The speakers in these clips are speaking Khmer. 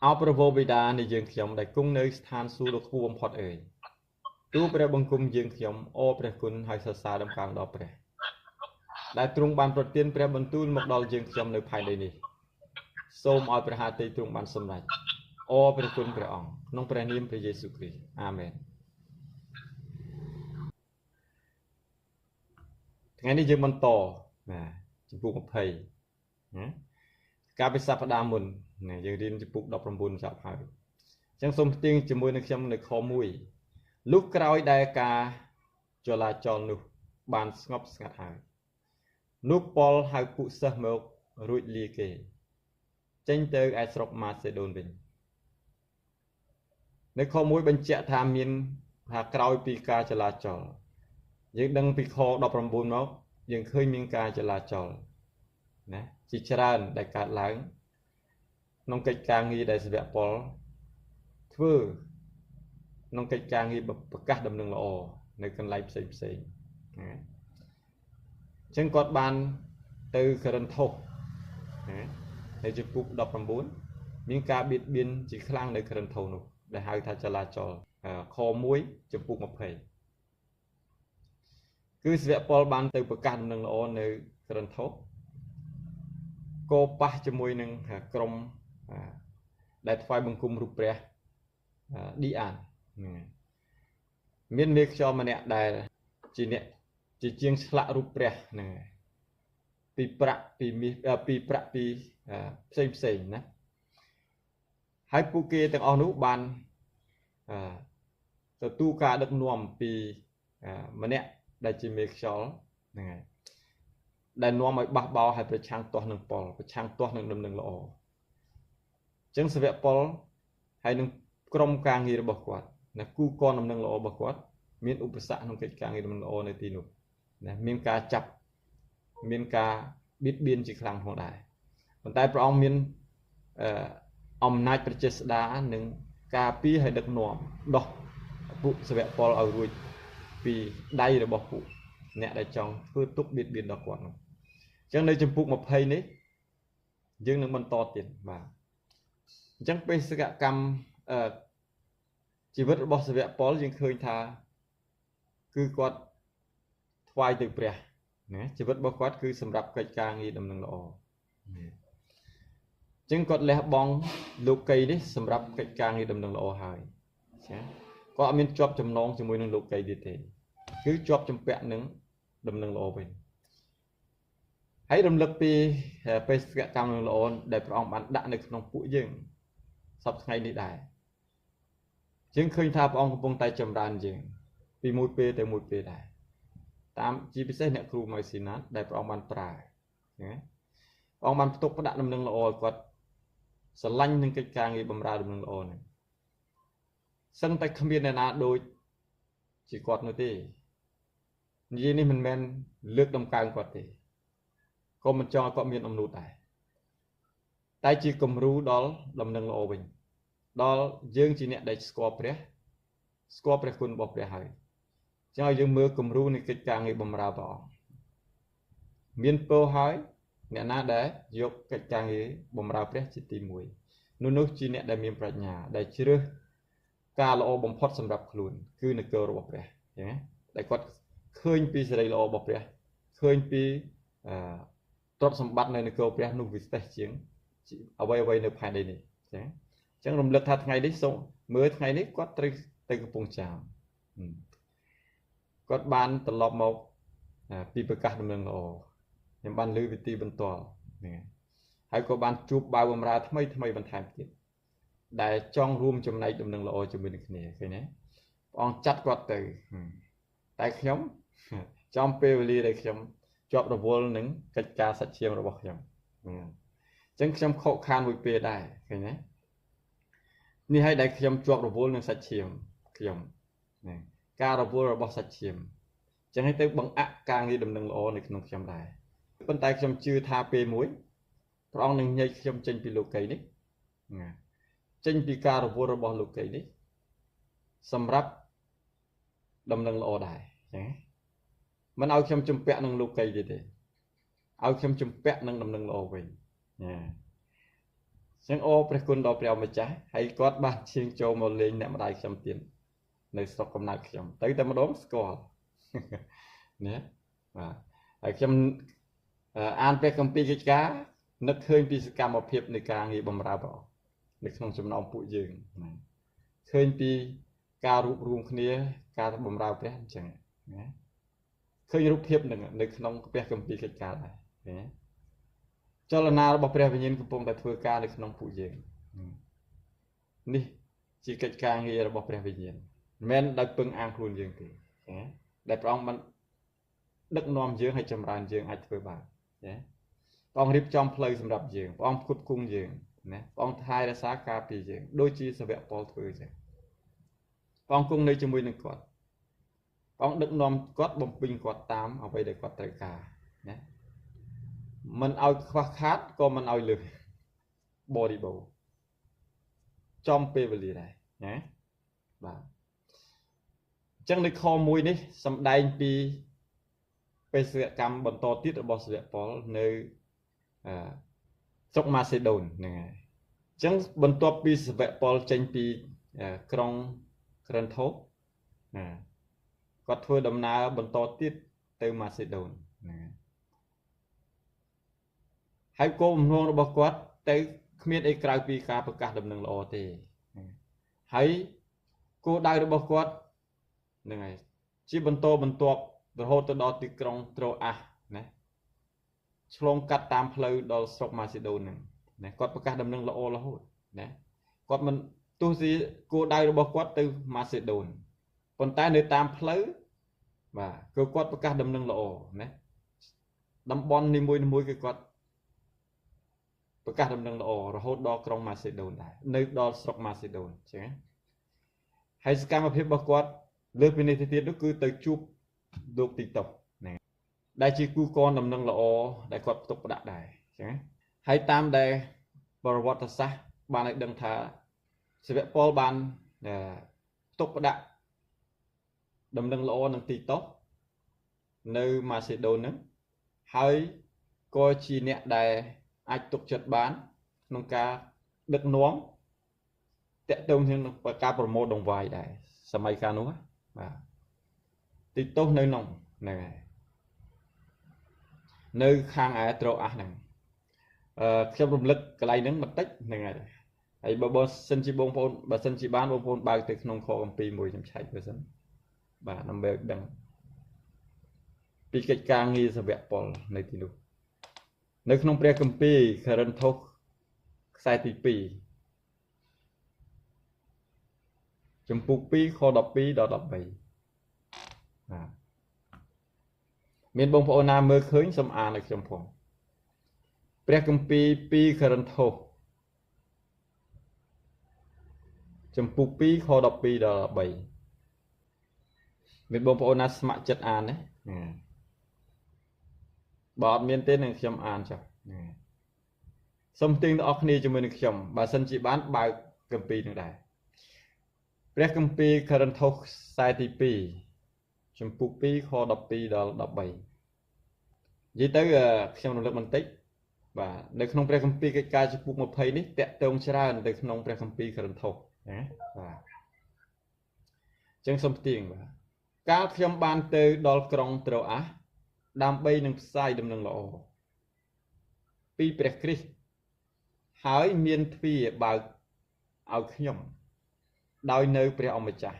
អោប្រវោបិតានៃយើងខ្ញុំដែលគង់នៅស្ថានសួគ៌ដ៏ខ្ពស់បំផុតអើយទូព្រះបង្គំយើងខ្ញុំអូព្រះគុណហើយសរសើរដំកើងដល់ព្រះដែលទ្រង់បានប្រទានព្រះបន្ទូលមកដល់យើងខ្ញុំនៅផែនដីនេះសូមឲ្យព្រះハតីទ្រង់បានសម្រេចអូព្រះគុណព្រះអង្គក្នុងព្រះនាមព្រះយេស៊ូវគ្រីស្ទអាមែនថ្ងៃនេះយើងបន្តណាជំពូក20ណាកាលពីសប្តាហ៍មុនណាយើងរៀនជំពូក19ចប់ហើយអញ្ចឹងសូមផ្ទៀងជាមួយនឹងខ្ញុំនៅខ1លុះក្រោយដែលការចលាចលនោះបានស្ងប់ស្ងាត់ហើយនោះប៉ុលហៅពួកសិស្សមករួចលាគេចេញទៅឯស្រុកម៉ាសេដូនវិញនៅខ1បញ្ជាក់ថាមានថាក្រោយពីការចលាចលយើងដឹងពីខ19មកយើងឃើញមានការចលាចលណាជាច្រើនដែលកើតឡើងក្នុងកិច្ចការងារដែលសាវកប៉ុលធ្វើក្នុងកិច្ចការងារប្រកាសដំណឹងល្អនៅកន្លែងផ្សេងណាអញ្ចឹងគាត់បានទៅកូរិនថូសណានៅជំពូក19មានការបៀតបៀនជាខ្លាំងនៅកូរិនថូសនោះដែលហៅថាចលាចលខ1ជំពូក20គឺសាវកប៉ុលបានទៅប្រកាសដំណឹងល្អនៅកូរិនថូសក៏ប៉ះជាមួយនឹងក្រុមដែលថ្វាយបង្គំរូបព្រះឌីអានមានមេខ្យល់ម្នាក់ដែលជាអ្នកជាជាងឆ្លាក់រូបព្រះហ្នឹងពីប្រាក់ពីមាសពីប្រាក់ពីផ្សេងណាហើយពួកគេទាំងអស់នោះបានទទួលការដឹកនាំពីម្នាក់ដែលជាមេខ្យល់ហ្នឹងហើយដែលនាំឲ្យបះបោរឲ្យប្រឆាំងទាស់នឹងប៉ុលប្រឆាំងទាស់នឹងដំណឹងល្អអញ្ចឹងសាវកប៉ុលហើយនឹងក្រុមការងាររបស់គាត់ណាគូកនដំណឹងល្អរបស់គាត់មានឧបសគ្គក្នុងកិច្ចការងារដំណឹងល្អនៅទីនោះណាមានការចាប់មានការបៀតបៀនជាខ្លាំងផងដែរប៉ុន្តែព្រះអង្គមានអំណាចប្រជាស្ដានិងការពារឲ្យដឹកនាំដោះពួកសាវកប៉ុលឲ្យរួចពីដៃរបស់ពួកអ្នកដែលចង់ធ្វើទុកបៀតបៀនដល់គាត់នោះអញ្ចឹងនៅជំពូក20នេះយើងនឹងបន្តទៀតបាទអញ្ចឹងបេសកកម្មជីវិតរបស់សាវកប៉ុលយើងឃើញថាគឺគាត់ថ្វាយទៅព្រះណាជីវិតរបស់គាត់គឺសម្រាប់កិច្ចការងារដំណឹងល្អអញ្ចឹងគាត់លះបង់លោកីនេះសម្រាប់កិច្ចការងារដំណឹងល្អហើយចាគាត់អត់មានជាប់ចំណងជាមួយនឹងលោកីទៀតទេគឺជាប់ជំពាក់នឹងដំណឹងល្អវិញហើយរំលឹកពីបេសកកម្មដំណឹងល្អដែលព្រះអង្គបានដាក់នៅក្នុងពួកយើងសប្តាហ៍ថ្ងៃនេះដែរយើងឃើញថាព្រះអង្គកំពុងតែចម្រើនយើងពីមួយពេលទៅមួយពេលដែរតាមជាពិសេសអ្នកគ្រូម៉ៅស៊ីណាតដែលព្រះអង្គបានប្រើណាព្រះអង្គបានផ្ទុកផ្ដាក់ដំណឹងល្អឲ្យគាត់ស្រឡាញ់នឹងកិច្ចការងារបម្រើដំណឹងល្អហ្នឹងសឹងតែគ្មានអ្នកណាដូចជាគាត់នោះទេនិយាយនេះមិនមែនលើកដំកើងគាត់ទេក៏មិនចង់ឲ្យគាត់មានអំណួតដែរតែជាគំរូដល់ដំណឹងល្អវិញដល់យើងជាអ្នកដែលស្គាល់ព្រះគុណរបស់ព្រះហើយចឹងឲ្យយើងមើលគំរូនៃកិច្ចការងារបម្រើព្រះអង្គមានពរហើយអ្នកណាដែលយកកិច្ចការងារបម្រើព្រះជាទី1នោះជាអ្នកដែលមានប្រាជ្ញាដែលជ្រើសការល្អបំផុតសម្រាប់ខ្លួនគឺនគររបស់ព្រះចឹងណាដែលគាត់ឃើញពីសេរីល្អរបស់ព្រះឃើញពីទ្រព្យសម្បត្តិនៅនគរព្រះនោះវិសេសជាងអ្វីនៅផែនដីនេះចឹងអញ្ចឹងរំលឹកថាថ្ងៃនេះសូមមើលថ្ងៃនេះគាត់ត្រូវទៅកំពង់ចាមគាត់បានត្រឡប់មកពីប្រកាសដំណឹងល្អខ្ញុំបានលើវិធីបន្តហ្នឹងហើយក៏បានជួបបាវបម្រើថ្មីបន្ថែមទៀតដែលចង់រួមចំណែកដំណឹងល្អជាមួយនឹងគ្នាឃើញទេព្រះអង្គចាត់គាត់ទៅតែខ្ញុំចំពេលវេលាដែលខ្ញុំជាប់រវល់នឹងកិច្ចការសាច់ឈាមរបស់ខ្ញុំអញ្ចឹងខ្ញុំខកខានមួយពេលដែរឃើញទេនេះហើយដែលខ្ញុំជាប់រវល់នឹងសាច់ឈាមខ្ញុំណាការរវល់របស់សាច់ឈាមអញ្ចឹងឲ្យទៅបង្អាក់ការងារដំណឹងល្អនៅក្នុងខ្ញុំដែរប៉ុន្តែខ្ញុំជឿថាពេលមួយព្រះអង្គនឹងញែកខ្ញុំចេញពីលោកីនេះណាចេញពីការរវល់របស់លោកីនេះសម្រាប់ដំណឹងល្អដែរអញ្ចឹងមិនឲ្យខ្ញុំជំពាក់នឹងលោកីទេឲ្យខ្ញុំជំពាក់នឹងដំណឹងល្អវិញណា ចឹងអូព្រះគុណដល់ព្រះម្ចាស់ហើយគាត់បានឈៀងចូលមកលេងអ្នកម្ដាយខ្ញុំទៀតនៅស្រុកកំណើតខ្ញុំទៅតែម្ដងស្គាល់ណាបាទហើយខ្ញុំអានព្រះគម្ពីរកិច្ចការនឹកឃើញពីសកម្មភាពនៃការងារបម្រើព្រះអង្គនៅក្នុងចំណោមពួកយើងណាឃើញពីការរួបរวมគ្នាការបម្រើព្រះអញ្ចឹងណាឃើញរូបភាពនឹងនៅក្នុងព្រះគម្ពីរកិច្ចការដែរណាចលនារបស់ព្រះវិញ្ញាណកំពុងតែធ្វើការនៅក្នុងពួកយើងនេះជាកិច្ចការងាររបស់ព្រះវិញ្ញាណមិនមែនដោយពឹងអាងខ្លួនយើងទេណាដែលព្រះអង្គបានដឹកនាំយើងឲ្យចម្រើនយើងអាចធ្វើបានណាព្រះអង្គរៀបចំផ្លូវសម្រាប់យើងព្រះអង្គផ្គត់ផ្គង់យើងណាព្រះអង្គថែរក្សាការពារយើងដូចជាសាវកប៉ុលធ្វើចឹងព្រះអង្គគង់នៅជាមួយនឹងគាត់ព្រះអង្គដឹកនាំគាត់បំពេញគាត់តាមអ្វីដែលគាត់ត្រូវការណាមិនឲ្យខ្វះខាតក៏មិនឲ្យលើសបរិបូរណ៍ចំពេលវេលាដែរណាបាទអញ្ចឹងនៅខ1នេះសំដែងពីបេសកកម្មបន្តទៀតរបស់សាវកប៉ុលនៅស្រុកម៉ាសេដូនហ្នឹងហើយអញ្ចឹងបន្ទាប់ពីសាវកប៉ុលចេញពីក្រុងក្រិនថូណាគាត់ធ្វើដំណើរបន្តទៀតទៅម៉ាសេដូនហ្នឹងហើយគោលបំណងរបស់គាត់ទៅគ្មានអីក្រៅពីការប្រកាសដំណឹងល្អទេហើយគោលដៅរបស់គាត់ហ្នឹងហើយជាបន្តបន្ទាប់រហូតទៅដល់ទីក្រុងត្រូអាសណាឆ្លងកាត់តាមផ្លូវដល់ស្រុកម៉ាសេដូនហ្នឹងណាគាត់ប្រកាសដំណឹងល្អរហូតណាគាត់មិនទោះជាគោលដៅរបស់គាត់ទៅម៉ាសេដូនប៉ុន្តែនៅតាមផ្លូវបាទគឺគាត់ប្រកាសដំណឹងល្អណាតំបន់នីមួយៗគឺគាត់ប្រកាសដំណឹងល្អរហូតដល់ក្រុងម៉ាសេដូនដែរនៅដល់ស្រុកម៉ាសេដូនអញ្ចឹងហើយសកម្មភាពរបស់គាត់លើសពីនេះទៅទៀតនោះគឺទៅជួបលោកទីតុហ្នឹងដែលជាគូកនដំណឹងល្អដែលគាត់ផ្ទុកផ្ដាក់ដែរអញ្ចឹងហើយតាមដែលប្រវត្តិសាស្ត្របានឲ្យដឹងថាសាវកប៉ុលបានផ្ទុកផ្ដាក់ដំណឹងល្អនឹងទីតុនៅម៉ាសេដូនហ្នឹងហើយក៏ជាអ្នកដែលអាចទុកចិត្តបានក្នុងការដឹកនាំតាក់ទងនឹងការប្រមូលដង្វាយដែរសម័យកាលនោះបាទទីតុនៅក្នុងហ្នឹងហើយនៅខាងឯត្រូអាសហ្នឹងខ្ញុំរំលឹកកន្លែងហ្នឹងបន្តិចហ្នឹងហើយហើយបើសិនជាបងប្អូនបើសិនជាបានបងប្អូនបើកទៅក្នុងខគម្ពីរមួយខ្ញុំឆែកទៅសិនបាទដើម្បីឲ្យដឹងពីកិច្ចការងារសាវកប៉ុលនៅទីនោះនៅក្នុងព្រះគម្ពីរករិនថូសខ្សែទី2ចំពុក2ខ12ដល់13បាទមានបងប្អូនណាមើលឃើញសូមអានឲ្យខ្ញុំផងព្រះគម្ពីរ2ករិនថូសចំពុក2ខ12ដល់13មានបងប្អូនណាស្ម័គ្រចិត្តអានទេបើអត់មានទេនឹងខ្ញុំអានចុះសូមទាញទាំងអស់គ្នាជាមួយនឹងខ្ញុំបើសិនជាបានបើកគម្ពីរនឹងដែរព្រះគម្ពីរករិនថូសខ្សែទី2ចំពុក2ខ12ដល់13និយាយទៅខ្ញុំរំលឹកបន្តិចបាទនៅក្នុងព្រះគម្ពីរកិច្ចការចំពុក20នេះតាក់ទងច្រើនទៅក្នុងព្រះគម្ពីរករិនថូសណាបាទអញ្ចឹងសូមទាញបាទកាលខ្ញុំបានទៅដល់ក្រុងត្រូអាសដើម្បីនឹងផ្សាយដំណឹងល្អពីព្រះគ្រីស្ទហើយមានទ្វារបើកឲ្យខ្ញុំដោយនៅព្រះអម្ចាស់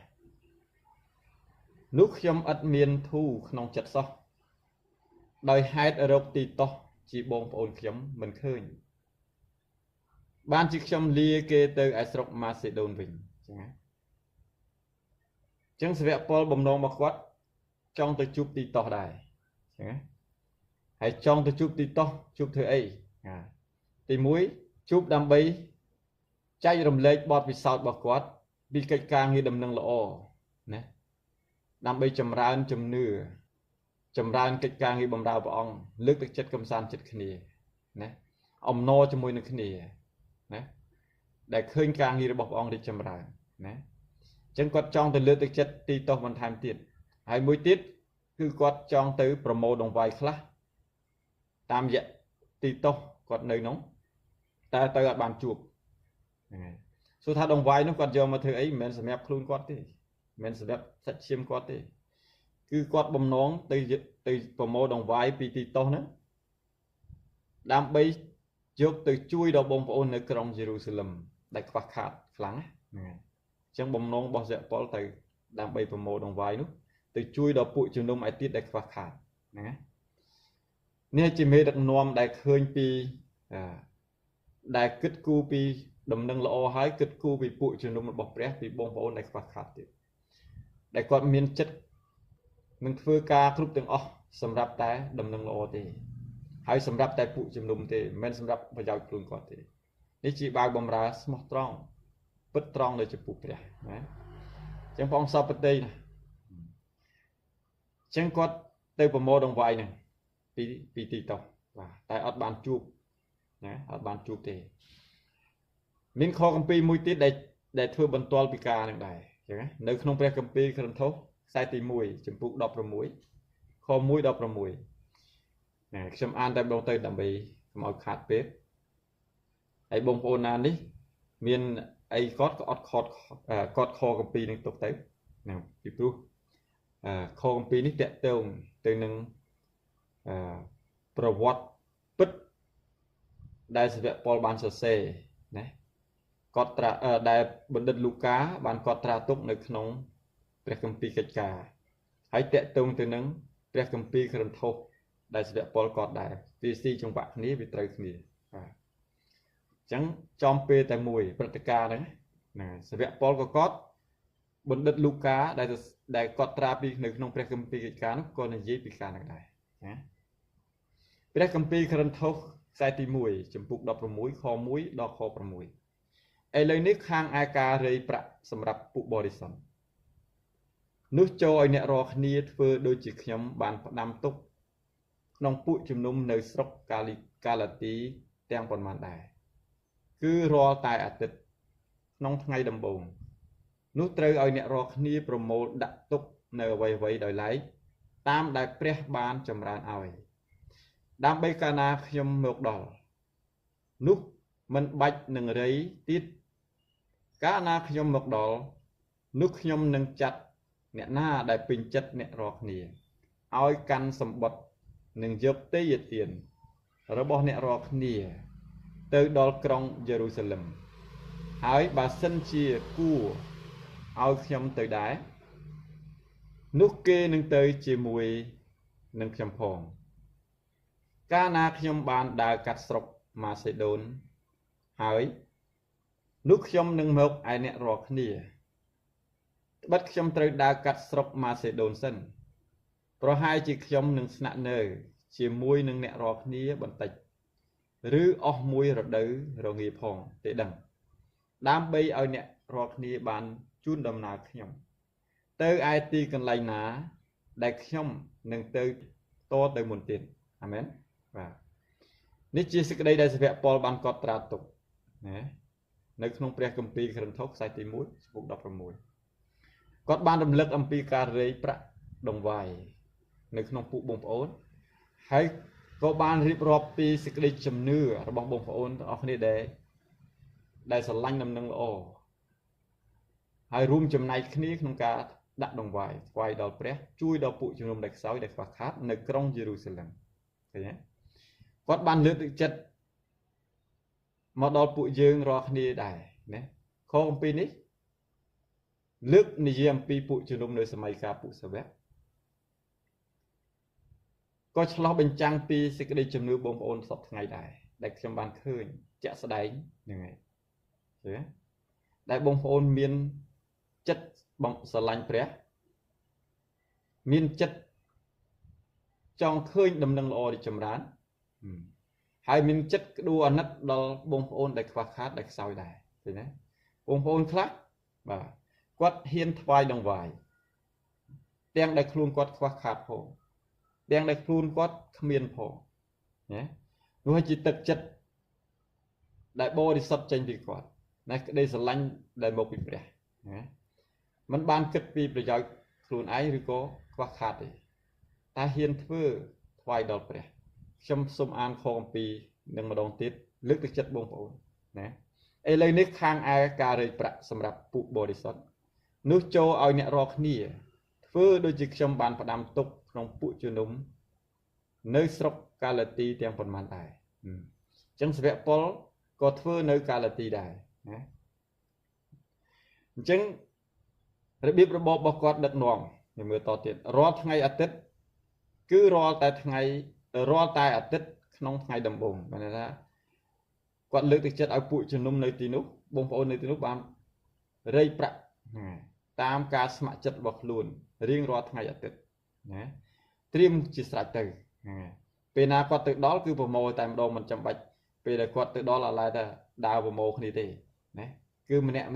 នោះខ្ញុំឥតមានធូរក្នុងចិត្តសោះដោយហេតុរកទីតោះជាបងប្អូនខ្ញុំមិនឃើញបានជាខ្ញុំលាគេទៅឯស្រុកម៉ាសេដូនវិញចឹងសាវកប៉ុលបំណងរបស់គាត់ចង់ទៅជួបទីតោះដែរចឹងហើយចង់ទៅជួបទីតោះជួបធ្វើអីទី1ជួបដើម្បីចែករំលែកបទពិសោធន៍របស់គាត់ពីកិច្ចការងារដំណឹងល្អណាដើម្បីចម្រើនជំនឿចម្រើនកិច្ចការងារបម្រើព្រះអង្គលើកទឹកចិត្តកំសាន្តចិត្តគ្នាណាអំណរជាមួយនឹងគ្នាណាដែលឃើញការងាររបស់ព្រះអង្គរីកចម្រើនណាអញ្ចឹងគាត់ចង់ទៅលើកទឹកចិត្តទីតោះបន្ថែមទៀតហើយមួយទៀតគឺគាត់ចង់ទៅប្រមូលដង្វាយខ្លះតាមរយៈទីតោះគាត់នៅនោះតែទៅអត់បានជួប số tha đồng vai nó quạt giờ mà thưa ấy mình sẽ mẹp luôn quạt đi mình sẽ mẹp sạch chiêm quạt đi cứ quạt bầm nón từ bầm mô đồng vai pt to nữa đam bay trước từ chui đầu bông ôn ở trong Jerusalem đại quạt khát lắng chẳng bầm nón bao giờ Paul từ đam bay bầm mô đồng vai nữa từ chui đầu bụi trường đông ai tiết đại quạt khát nè chỉ mấy đặc nom đại khơi pi đại kết cu pi đầm nâng lọ hái kết cu pi bụi trường đông một bọc rẽ pi bông ôn đại quạt khát đại quạt miên chất mình phơi ca khúc từng sầm rạp té đầm nâng lọ thì hay sầm rạp té bụi trường đông thì men sầm rạp phải giao luôn quạt thì ní chỉ bao bầm ra smart strong bất strong để chụp bụi rẽ chẳng phong sao bất đây này chẳng quạt từ bầm mô đồng vai này pi tì tàu và tại ở bàn chụp ở bàn chụp thì mình kho công ty mùi tiết để thưa bần toal pi ca này này nếu không phải công ty cần thấu sai tì mùi chấm phụ đọc rồi muối kho muối đọc rồi muối này xem an tại đông tây đầm bì màu khát bếp ấy bông phô nan đi miền ấy cót kho công ty này tục tới nào kịp luôn kho công ty này tẹt tông từ nângประวัติปิดได้สเปปอลบานเซนะกอตราได้บันทึกลูกาบานกอตราตุกในขนมเปรียกคัมภีร์กิจการให้เตะตรงตัวนั้นเปรียกคัมภีร์ครันทบได้สเปปอลกอดได้ปีซีจังหวะนี้ไปตรึกนี่จังจอมเปแต่มวยปฏิการนะสเปปอลก็กอดบันทึกลูกาได้กอตราปีในขนมเปรียกคัมภีร์กิจการก็ในยี่ปีการได้นะเปรียกคัมภีร์ครันทบใส่ตีมวยจมปุกดอกประมุยคอมุยดอกคอประมุยไอเลยนึกข้างอาการเลยประสำหรับปุบริสันนึกโจยเนี่ยรอคณีเพื่อโดยจิตขยมบานดำตุกน้องปุจุมนุมในสกกาลตีแตงปนมันได้คือรอตายอาทิตย์น้องไงดำบงนึกเตยเอาเนี่ยรอคณีโปรโมทดักตุกในไว้โดยไหลตามได้เปรียบานจำรานเอาดำใบกานาขยมหมกดอลนุกมันบัดหนึ่งไรติดกานาขยมหมกดอลนุกขยมหนึ่งจัดเนี่ยหน้าได้เป็นจัดเนี่ยรอกนี่เอากันสมบัติหนึ่งยกเตี้ยเตียนระบบเนี่ยรอกนี่เตอดอลกรองเยรูซาเล็มหายบาสันเชียกู้เอาขยมเตยได้นุกเกหนึ่งเตยเจมวยหนึ่งขยมพองกานาขยมบานดากัดสกมาเซโดนหายนุกขยมหนึ่งหมกไอเนรอกนี่บัดขยมตรึกดากัดสกมาเซโดนเส้นเพราะให้จีขยมหนึ่งสนะเนยจีมวยหนึ่งเนรอกนี้บนติหรือออกมวยระดื้อเราเงียพองเตดังดามใบเอาเนรอกนี้บานจุนดำนาขยมเตอไอตีกันไลนาได้ขยมหนึ่งเตอโตเตอมุนตินอเมนนี่จีสกได้ได้สเปปอลบานกอตราตุกในขนมเปรียกกัมปีครันทกใส่ตีมุ้ยบุกดอกประมุยกอดบานดำเลิกอัมปีการเรยประดงไวในขนมปุบงโอนให้ก็บานริบรอบปีสกได้จำเนื้อระบบบงโอนออกนี่ได้สลังนำนังโอให้รวมจำในคณีขนมกาดักดงไวดอกเปรียช่วยดอกปุจุนมเด็กสาวเด็กฝากคัดในกรุงเยรูซาเล็มเห็นไหมกอดบานเลือดจัดมาดอลปุยยืงรอคณีได้เนี่ยโคมปีนี้ลึกในเยี่ยมปีปุจุลมในสมัยกาปุสเวะก็ฉลองเป็นจังปีสิกได้จำนวนบงโอนสดไงได้จำบานคืนจะแสดงยังไงเห็นไหมได้บงโอนมีนจัดบังสลังเปรี้ยมีนจัดจองคืนดำเนินรอในจำร้านให้มินจัดดูอันนั้นเราบงโอนได้ควักคัดได้สาวได้เห็นไหมบงโอนคลักบ่ากวดเฮียนทวายดงไวเตียงได้ครูนกวดควักขาดพอเตียงได้ครูนกวดขมิ้นพอเนี่ยดูให้จิตตกจัดได้โบได้สับเจนดีกว่าได้สลังได้โมปิเปรียมันบานเกิดปีประโยชน์ครูนไอหรือก็ควักขาดเลยตาเฮียนเพื่อทวายดอกเปรียชมสมอานคองปีหนึ่งมาดองติดลึกตึกจัดบงโอนนะ ឥឡូវនេះខាងឯការរៃប្រាក់សម្រាប់ពួកបរិសុទ្ធនោះចូលឲ្យអ្នករកគ្នាធ្វើដូចជាខ្ញុំបានផ្ដាំទុកក្នុងពួកជំនុំនៅស្រុកកាឡាទីទាំងប៉ុន្មានដែរអញ្ចឹងសាវកប៉ុលក៏ធ្វើនៅកាឡាទីដែរណាអញ្ចឹងរបៀបរបបរបស់គាត់ដឹកនាំយើងមើលតទៀតរាល់ថ្ងៃអាទិត្យគឺរាល់តែអាទិត្យក្នុងថ្ងៃដំបូងបានថាគាត់លើកទឹកចិត្តឲ្យពួកជំនុំនៅទីនោះបងប្អូននៅទីនោះបានរៃប្រាក់តាមការស្ម័គ្រចិត្តរបស់ខ្លួនរៀងរាល់ថ្ងៃអាទិត្យណាត្រៀមជាស្រេចទៅពេលណាគាត់ទៅដល់គឺប្រមូលតែម្ដងមិនចាំបាច់ពេលដែលគាត់ទៅដល់អាឡែតែដើរប្រមូលគ្នាទេណាគឺម្នាក់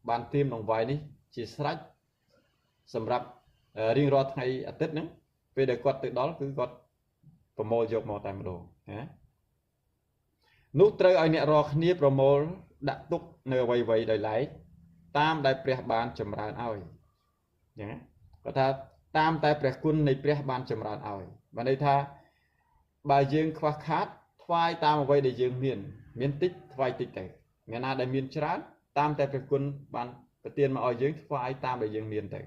បានត្រៀមដង្វាយនេះជាស្រេចសម្រាប់រៀងរាល់ថ្ងៃអាទិត្យហ្នឹងពេលដែលគាត់ទៅដល់គឺគាត់ប្រមូលយកមកតែម្ដងណានោះត្រូវឲ្យអ្នករាល់គ្នាប្រមូលដាក់ទុកនៅអ្វីៗដោយឡែកតាមដែលព្រះបានចម្រើនឲ្យអញ្ចឹងគាត់ថាតាមតែព្រះគុណនៃព្រះបានចម្រើនឲ្យបានន័យថាបើយើងខ្វះខាតថ្វាយតាមអ្វីដែលយើងមានតិចថ្វាយតិចទៅអ្នកណាដែលមានច្រើនតាមតែព្រះគុណបានប្រទានមកឲ្យយើងថ្វាយតាមដែលយើងមានទៅមិន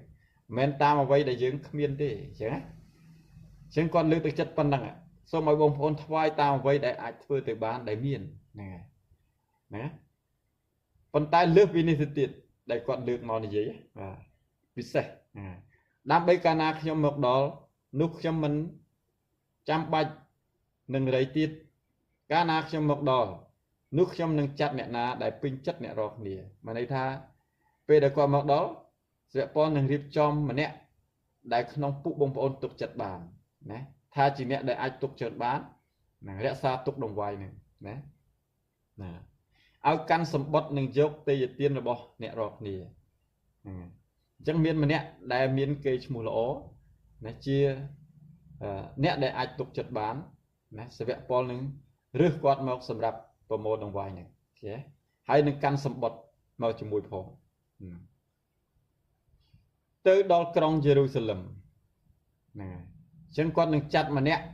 មែនតាមអ្វីដែលយើងគ្មានទេអញ្ចឹងណាអញ្ចឹងគាត់លើកទឹកចិត្តប៉ុណ្ណឹងសូមឲ្យបងប្អូនថ្វាយតាមអ្វីដែលអាចធ្វើទៅបានដែលមានហ្នឹងហើយណាប៉ុន្តែលើសពីនេះទៅទៀតដែលគាត់លើកមកនិយាយបាទពិសេសដើម្បីកាលណាខ្ញុំមកដល់នោះខ្ញុំមិនចាំបាច់នឹងរៃទៀតកាលណាខ្ញុំមកដល់នោះខ្ញុំនឹងចាត់អ្នកណាដែលពេញចិត្តអ្នករកគ្នាមានន័យថាពេលដែលគាត់មកដល់សិវពលនឹងរៀបចំម្នាក់ដែលក្នុងពួកបងប្អូនទុកចិត្តបានណាថាជាអ្នកដែលអាចទុកចិត្តបាននឹងរក្សាទុកដង្វាយនឹងណាឲ្យកាន់សម្បត្តិនឹងយកទេយទានរបស់អ្នករកគ្នាអញ្ចឹងមានម្នាក់ដែលមានកេរ្តិ៍ឈ្មោះល្អណាជាអ្នកដែលអាចទុកចិត្តបានណាសាវកពលនឹងរើសគាត់មកសម្រាប់ប្រមូលដង្វាយហ្នឹងឃើញហើយនឹងកាន់សម្បត្តិមកជាមួយផងទៅដល់ក្រុងយេរូសាឡឹមណាអញ្ចឹងគាត់នឹងចាត់ម្នាក់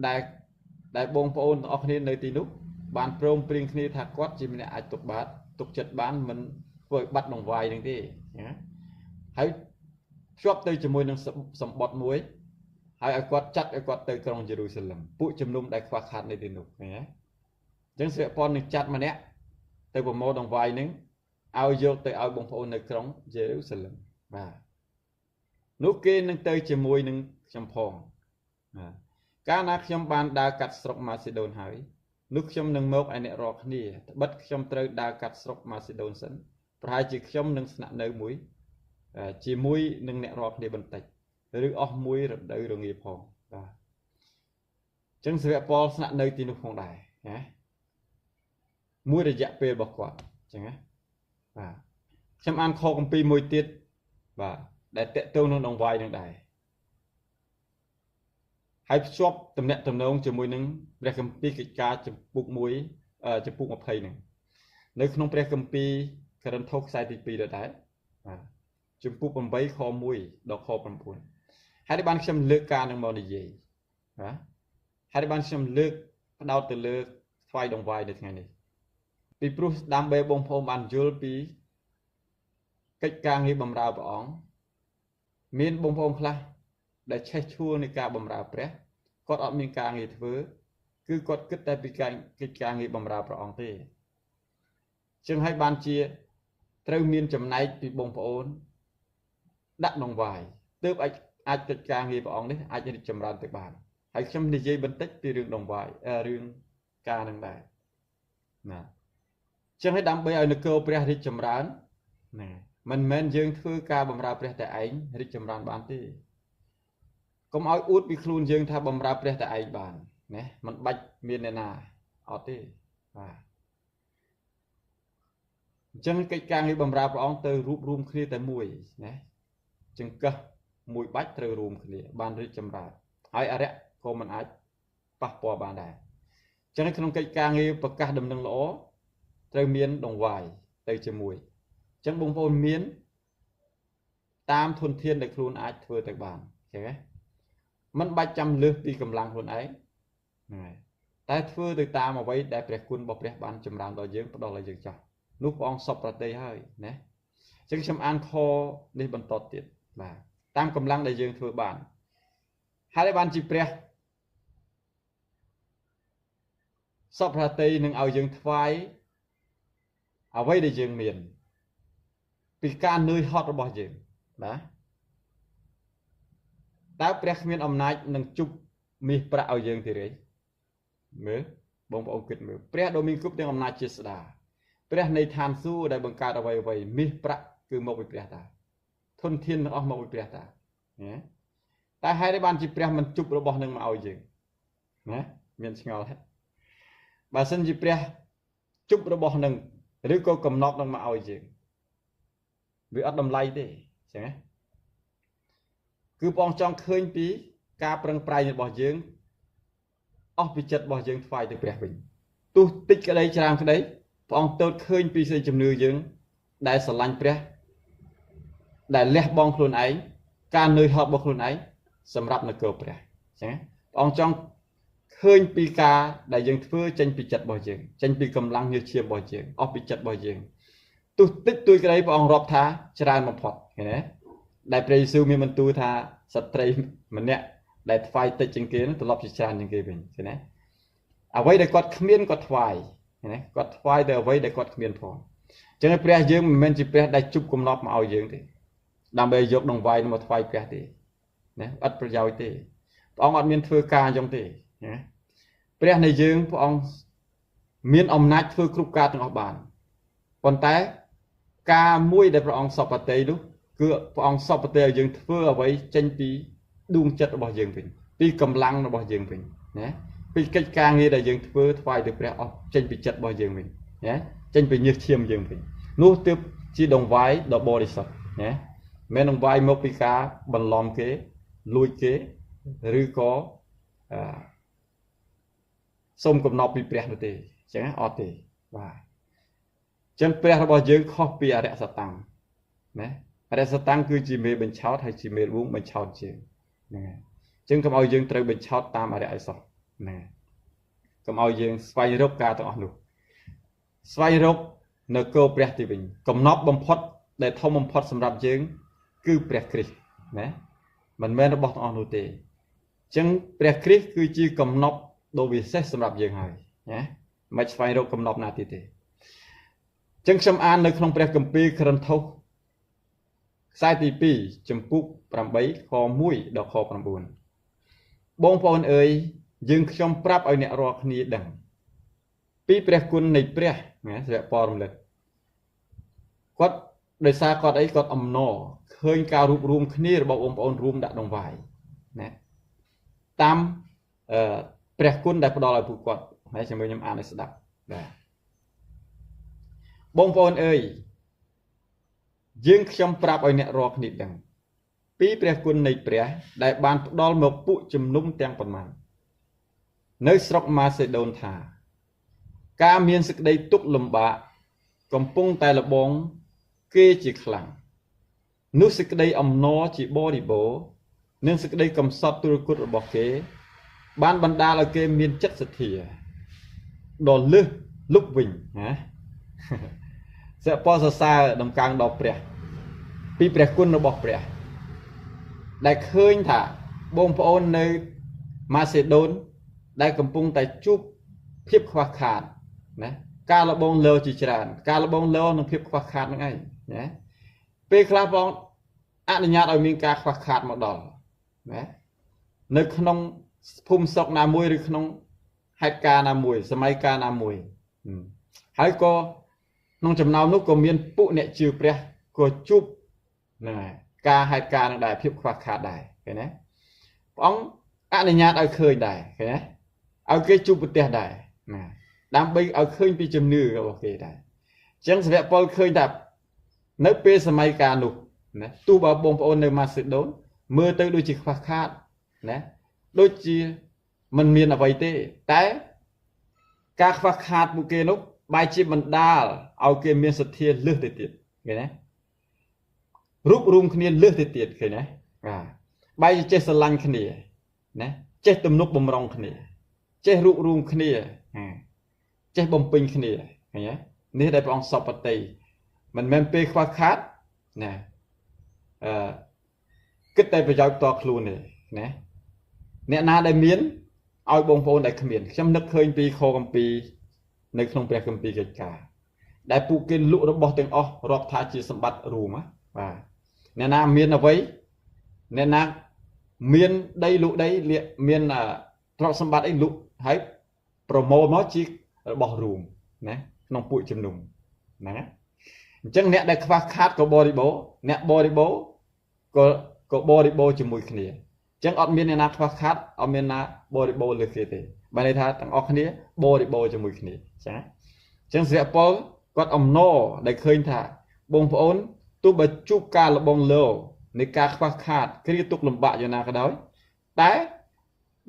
ដែលបងប្អូនទាំងអស់គ្នានៅទីនោះបានព្រមព្រៀងគ្នាថាគាត់ជាម្នាក់អាចទុកចិត្តបានមិនធ្វើឲ្យបាត់ដង្វាយនឹងទេណាហើយភ្ជាប់ទៅជាមួយនឹងសម្បត្តិមួយហើយឲ្យគាត់ចាត់ឲ្យគាត់ទៅក្រុងយេរូសាឡឹមពួកជំនុំដែលខ្វះខាតនៅទីនោះណាអញ្ចឹងសិវពលនឹងចាត់ម្នាក់ទៅប្រមូលដង្វាយនឹងឲ្យយកទៅឲ្យបងប្អូននៅក្រុងយេរូសាឡឹមបាទនោះគេនឹងទៅជាមួយនឹងខ្ញុំផងកាលណាខ្ញុំបានដើរកាត់ស្រុកម៉ាស៊ីដូនហើយនោះខ្ញុំនឹងមកឲ្យអ្នករកគ្នាត្បិតខ្ញុំត្រូវដើរកាត់ស្រុកម៉ាស៊ីដូនសិនប្រហែលជាខ្ញុំនឹងស្នាក់នៅជាមួយនឹងអ្នករកគ្នាបន្តិចឬអស់មួយរដូវរងាផងបាទអញ្ចឹងសាវកពលស្នាក់នៅទីនោះផងដែរណាមួយរយៈពេលរបស់គាត់អញ្ចឹងណាបាទខ្ញុំអានខគម្ពីរមួយទៀតបាទដែលតេតងនឹងដង្វាយនឹងដែរហើយភ្ជាប់ទំនាក់ទំនងជាមួយនឹងព្រះគម្ពីរកិច្ចការចំពុក1ចំពុក20ហ្នឹងនៅក្នុងព្រះគម្ពីរករិនថូសខ្សែទី2ដែរបាទចំពុក8ខ1ដល់ខ9ហើយបានខ្ញុំលើកការនឹងមកនិយាយបាទហើយបានខ្ញុំលើកផ្ដោតទៅលើថ្វាយដង្វាយនៅថ្ងៃនេះពីព្រោះដើម្បីបងប្អូនបានយល់ពីកិច្ចការងារបម្រើព្រះអង្គមានបងប្អូនខ្លះដែលឆេះឈួលនៃការបម្រើព្រះគាត់អត់មានការងារធ្វើគឺគាត់គិតតែពីកិច្ចការងារបម្រើព្រះអង្គទេចឹងហើយបានជាត្រូវមានចំណែកពីបងប្អូនដាក់ដង្វាយទើបអាចកិច្ចការងារព្រះអង្គនេះអាចរីកចម្រើនទៅបានហើយខ្ញុំនិយាយបន្តិចពីរឿងដង្វាយរឿងការនឹងដែរណាចឹងហើយដើម្បីឲ្យនគរព្រះរីកចម្រើនណាមិនមែនយើងធ្វើការបម្រើព្រះតែឯងរីកចម្រើនបានទេកុំឲ្យអួតពីខ្លួនយើងថាបម្រើព្រះតែឯងបានណាមិនបាច់មានអ្នកណាអត់ទេបាទអញ្ចឹងកិច្ចការងារបម្រើព្រះអង្គទៅរួបរวมគ្នាតែមួយណាចង្កឹះមួយបាច់ត្រូវរួមគ្នាបានរីកចម្រើនហើយអរិយក៏មិនអាចប៉ះពាល់បានដែរអញ្ចឹងក្នុងកិច្ចការងារប្រកាសដំណឹងល្អត្រូវមានដង្វាយទៅជាមួយអញ្ចឹងបងប្អូនមានតាមធនធានដែលខ្លួនអាចធ្វើទៅបានឃើញទេមិនបាច់ចាំលើសពីកម្លាំងខ្លួនឯងហ្នឹងហើយតែធ្វើទៅតាមអ្វីដែលព្រះគុណរបស់ព្រះបានចម្រើនដល់យើងផ្ដល់ឲ្យយើងចាស់ នោះព្រះអង្គសពប្រតិហើយណាអញ្ចឹងខ្ញុំអានខនេះបន្តទៀតបាទតាមកម្លាំងដែលយើងធ្វើបានហើយបានជាព្រះសពប្រតិនឹងឲ្យយើងថ្វាយអ្វីដែលយើងមានពីការនឿយហត់របស់យើងបាទតើព្រះគ្មានអំណាចនឹងជប់មាសប្រាក់ឲ្យយើងទេទេមើលបងប្អូនគិតមើលព្រះដ៏មានគ្រប់ទាំងអំណាចជាស្ដាព្រះនៃឋានសួគ៌ដែលបង្កើតអ្វីមាសប្រាក់គឺមកពីព្រះតាធនធានទាំងអស់មកពីព្រះតាណាតែហេតុអីបានជាព្រះមិនជប់របស់នឹងមកឲ្យយើងណាមានឆ្ងល់ហើយបើសិនជាព្រះជប់របស់នឹងឬក៏កំណត់នឹងមកឲ្យយើងវាអត់តម្លៃទេអញ្ចឹងណាគឺព្រះអង្គចង់ឃើញពីការប្រឹងប្រែងរបស់យើងអស់ពីចិត្តរបស់យើងថ្វាយទៅព្រះវិញទោះតិចក្តីច្រើនក្តីព្រះអង្គទតឃើញពីសេចក្តីជំនឿយើងដែលស្រឡាញ់ព្រះដែលលះបង់ខ្លួនឯងការនឿយហត់របស់ខ្លួនឯងសម្រាប់នគរព្រះអញ្ចឹងព្រះអង្គចង់ឃើញពីការដែលយើងធ្វើចេញពីចិត្តរបស់យើងចេញពីកម្លាំងញើសឈាមរបស់យើងអស់ពីចិត្តរបស់យើងទោះតិចតួចក្តីព្រះអង្គរាប់ថាច្រើនបំផុតឃើញទេដែលព្រះយេស៊ូវមានបន្ទូលថាស្ត្រីម្នាក់ដែលថ្វាយតិចជាងគេនឹងត្រឡប់ជាច្រើនជាងគេវិញឃើញទេអ្វីដែលគាត់គ្មានគាត់ថ្វាយឃើញទេគាត់ថ្វាយទៅអ្វីដែលគាត់គ្មានផងអញ្ចឹងព្រះយើងមិនមែនជាព្រះដែលជប់កំណប់មកឲ្យយើងទេដើម្បីយកដង្វាយមកថ្វាយព្រះទេណាអត់ប្រយោជន៍ទេព្រះអង្គអត់មានធ្វើការអញ្ចឹងទេណាព្រះនៃយើងព្រះអង្គមានអំណាចធ្វើគ្រប់ការទាំងអស់បានប៉ុន្តែការមួយដែលព្រះអង្គសពតិនោះគឺព្រះអង្គសពតិឲ្យយើងធ្វើអ្វីចេញពីដួងចិត្តរបស់យើងវិញពីកម្លាំងរបស់យើងវិញណាពីកិច្ចការងារដែលយើងធ្វើថ្វាយទៅព្រះអស់ចេញពីចិត្តរបស់យើងវិញណាចេញពីញើសឈាមយើងវិញនោះទើបជាដង្វាយដ៏បរិសុទ្ធណាមិនដង្វាយមកពីការបន្លំគេលួចគេឬក៏សូមកំណប់ពីព្រះនោះទេអញ្ចឹងអត់ទេបាទអញ្ចឹងព្រះរបស់យើងខុសពីអរិយសតាំងណាអរិយសតាំងគឺជាមេបញ្ឆោតហើយជាមេរួងបញ្ឆោតជាងហ្នឹងហើយអញ្ចឹងកុំឲ្យយើងត្រូវបញ្ឆោតតាមអរិយសោះណាកុំឲ្យយើងស្វែងរកការទាំងអស់នោះស្វែងរកនៅគោព្រះទីវិញកំណប់បំផុតដែលធំបំផុតសម្រាប់យើងគឺព្រះគ្រីស្ទណាមិនមែនរបស់ទាំងអស់នោះទេអញ្ចឹងព្រះគ្រីស្ទគឺជាកំណប់ដ៏វិសេសសម្រាប់យើងហើយណាមិនស្វែងរកកំណប់ណាទៀតទេអញ្ចឹងខ្ញុំអាននៅក្នុងព្រះគម្ពីរក្រឹនថូសខ្សែទី2ចំពុក8ខ1ដល់ខ9បងប្អូនអើយយើងខ្ញុំប្រាប់ឲ្យអ្នករាល់គ្នាដឹងពីព្រះគុណនៃព្រះណាសិរៈពររំលឹកគាត់ដោយសារគាត់អីគាត់អំណរឃើញការរួបរวมគ្នារបស់បងប្អូនរួមដាក់ដង្វាយណាតាមព្រះគុណដែលផ្ដល់ឲ្យពួកគាត់ហើយជាមួយខ្ញុំអានឲ្យស្ដាប់បាទបងប្អូនអើយយើងខ្ញុំប្រាប់ឲ្យអ្នករាល់គ្នាដឹងពីព្រះគុណនៃព្រះដែលបានផ្ដល់មកពួកជំនុំទាំងប៉ុន្មាននៅស្រុកម៉ាសេដូនថាការមានសេចក្តីទុក្ខលំបាកកំពុងតែលបងគេជាខ្លាំងនោះសេចក្តីអំណរជាបរិបូរណ៍និងសេចក្តីកំសត់ទុរគតរបស់គេបានបណ្ដាលឲ្យគេមានចិត្តសទ្ធាដល់លឹះលុបវិញណាសិទ្ធិសរសើរដំកើងដល់ព្រះពីព្រះគុណរបស់ព្រះដែលឃើញថាបងប្អូននៅម៉ាសេដូនដែលកំពុងតែជួបភាពខ្វះខាតណាការលបងលើជាច្រើនការលបងលើនឹងភាពខ្វះខាតហ្នឹងឯងណាពេលខ្លះបងអនុញ្ញាតឲ្យមានការខ្វះខាតមកដល់ណានៅក្នុងភូមិស្រុកណាមួយឬក្នុងហេតុការណ៍ណាមួយសម័យកាលណាមួយហើយក៏ក្នុងចំណោមនោះក៏មានពួកអ្នកជឿព្រះក៏ជួបហ្នឹងហើយការហេតុការណ៍នឹងដែរភាពខ្វះខាតដែរឃើញទេព្រះអង្គអនុញ្ញាតឲ្យឃើញដែរឃើញទេឲ្យគេជួបប្រទះដែរណាដើម្បីឲ្យឃើញពីជំនឿរបស់គេដែរអញ្ចឹងសាវកប៉ុលឃើញថានៅពេលសម័យកាលនោះណាទោះបើបងប្អូននៅម៉ាសេដូនមើលទៅដូចជាខ្វះខាតណាដូចជាមិនមានអ្វីទេតែការខ្វះខាតពួកគេនោះបែរជាបណ្ដាលឲ្យគេមានសទ្ធាលើសទៅទៀតឃើញទេរួបរวมគ្នាលើសទៅទៀតឃើញទេបែរជាចេះស្រឡាញ់គ្នាណាចេះទំនុកបំរុងគ្នាចេះរួបរวมគ្នាចេះបំពេញគ្នាឃើញទេ នេះដែលព្រះអង្គសពតិមិនមែនពេលខ្វះខាតណាគិតតែប្រយោជន៍តខ្លួនទេណាអ្នកណាដែលមានឲ្យបងប្អូនដែលគ្មានខ្ញុំនឹកឃើញពីខគម្ពីរនៅក្នុងព្រះគម្ពីរកិច្ចការដែលពួកគេលក់របស់ទាំងអស់រាប់ថាជាសម្បត្តិរួមបាទអ្នកណាមានអ្វីអ្នកណាមានដីលក់ដីមានទ្រព្យសម្បត្តិអីលក់ហើយប្រមូលមកជារបស់រួមណាក្នុងពួកជំនុំហ្នឹងណាអញ្ចឹងអ្នកដែលខ្វះខាតក៏បរិបូរអ្នកបរិបូរក៏បរិបូរជាមួយគ្នាអញ្ចឹងអត់មានអ្នកណាខ្វះខាតអត់មានណាបរិបូរលើគេទេបានន័យថាទាំងអស់គ្នាបរិបូរជាមួយគ្នាចា៎អញ្ចឹងសិរៈពលគាត់អំណរដែលឃើញថាបងប្អូនទោះបើជួបការលបងលោនៃការខ្វះខាតគ្រាទុកលំបាកយ៉ាងណាក៏ដោយតែ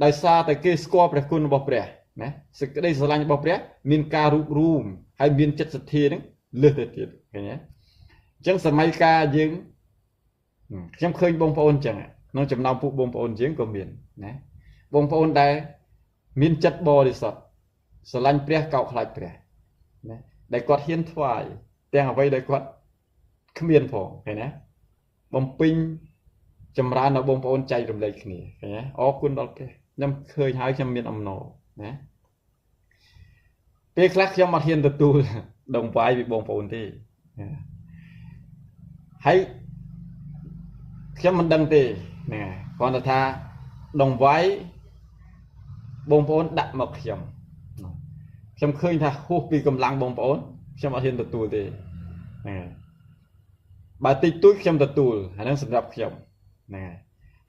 ដោយសារតែគេស្គាល់ព្រះគុណរបស់ព្រះណាសេចក្តីស្រឡាញ់របស់ព្រះមានការរួបរួមហើយមានចិត្តសទ្ធានឹងលើសទៅទៀតឃើញទេអញ្ចឹងសម័យកាលយើងខ្ញុំឃើញបងប្អូនអញ្ចឹងក្នុងចំណោមពួកបងប្អូនយើងក៏មានណាបងប្អូនដែលមានចិត្តបរិសុទ្ធស្រឡាញ់ព្រះកោតខ្លាចព្រះណាដែលគាត់ហ៊ានថ្វាយទាំងអ្វីដែលគាត់គ្មានផងឃើញណាបំពេញចម្រើនដល់បងប្អូនចែករំលែកគ្នាឃើញណាអរគុណដល់ព្រះខ្ញុំឃើញហើយខ្ញុំមានអំណរណាពេលខ្លះខ្ញុំអត់ហ៊ានទទួលដងវាយពីបងប្អូនទេហើយខ្ញុំមិនដឹងទេណាគ្រាន់តែថាដងវាយបងប្អូនដាក់មកខ្ញុំឃើញថាហួសពីកម្លាំងបងប្អូនខ្ញុំអត់ហ៊ានទទួលទេណាបើតិចតួចខ្ញុំទទួលអាហ្នឹងសម្រាប់ខ្ញុំណា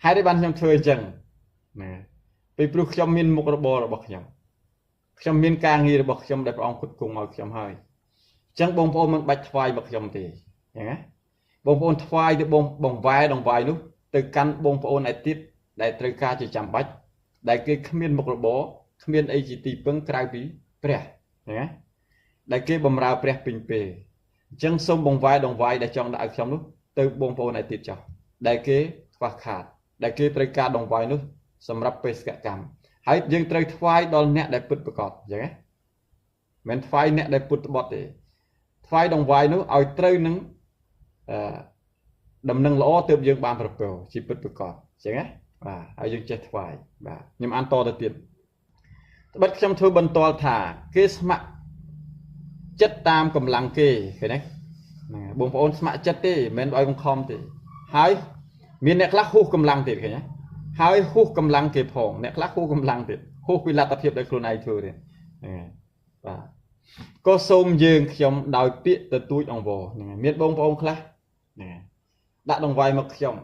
ហើយដែលបានខ្ញុំធ្វើអញ្ចឹងណាពីព្រោះខ្ញុំមានមុខរបររបស់ខ្ញុំមានការងាររបស់ខ្ញុំដែលព្រះអង្គផ្គត់ផ្គង់ឲ្យខ្ញុំហើយអញ្ចឹងបងប្អូនមិនបាច់ថ្វាយមកខ្ញុំទេអញ្ចឹងណាបងប្អូនថ្វាយទៅបងវាយដងវាយនោះទៅកាន់បងប្អូនឯទៀតដែលត្រូវការជាចាំបាច់ដែលគេគ្មានមុខរបរគ្មានអីជាទីពឹងក្រៅពីព្រះណាដែលគេបំរើព្រះពេញពេលអញ្ចឹងសូមបងវាយដងវាយដែលចង់ដាក់ឲ្យខ្ញុំនោះទៅបងប្អូនឯទៀតចុះដែលគេខ្វះខាតដែលគេត្រូវការដងវាយនោះសម្រាប់បេសកកម្មហើយយើងត្រូវថ្វាយដល់អ្នកដែលពិតប្រាកដអញ្ចឹងណាមិនថ្វាយអ្នកដែលពុតត្បត់ទេថ្វាយដងវាយនោះឲ្យត្រូវនឹងដំណឹងល្អទើបយើងបានប្រពើជាពិតប្រាកដអញ្ចឹងណាបាទហើយយើងចេះថ្វាយបាទខ្ញុំអានតទៅទៀតត្បិតខ្ញុំធ្វើបន្ទាល់ថាគេស្ម័គ្រចិត្តតាមកម្លាំងគេឃើញទេបងប្អូនស្ម័គ្រចិត្តទេមិនមែនឲ្យបង្ខំទេហើយមានអ្នកខ្លះហួសកម្លាំងទៀតឃើញទេហើយហួសកម្លាំងគេផងអ្នកខ្លះហួសកម្លាំងទៀតហួសពីលទ្ធភាពដែលខ្លួនឯងធ្វើទៀតបាទក៏សូមយើងខ្ញុំដោយពាក្យទទូចអង្វរហ្នឹងមានបងប្អូនខ្លះដាក់ដងវាយមកខ្ញុំ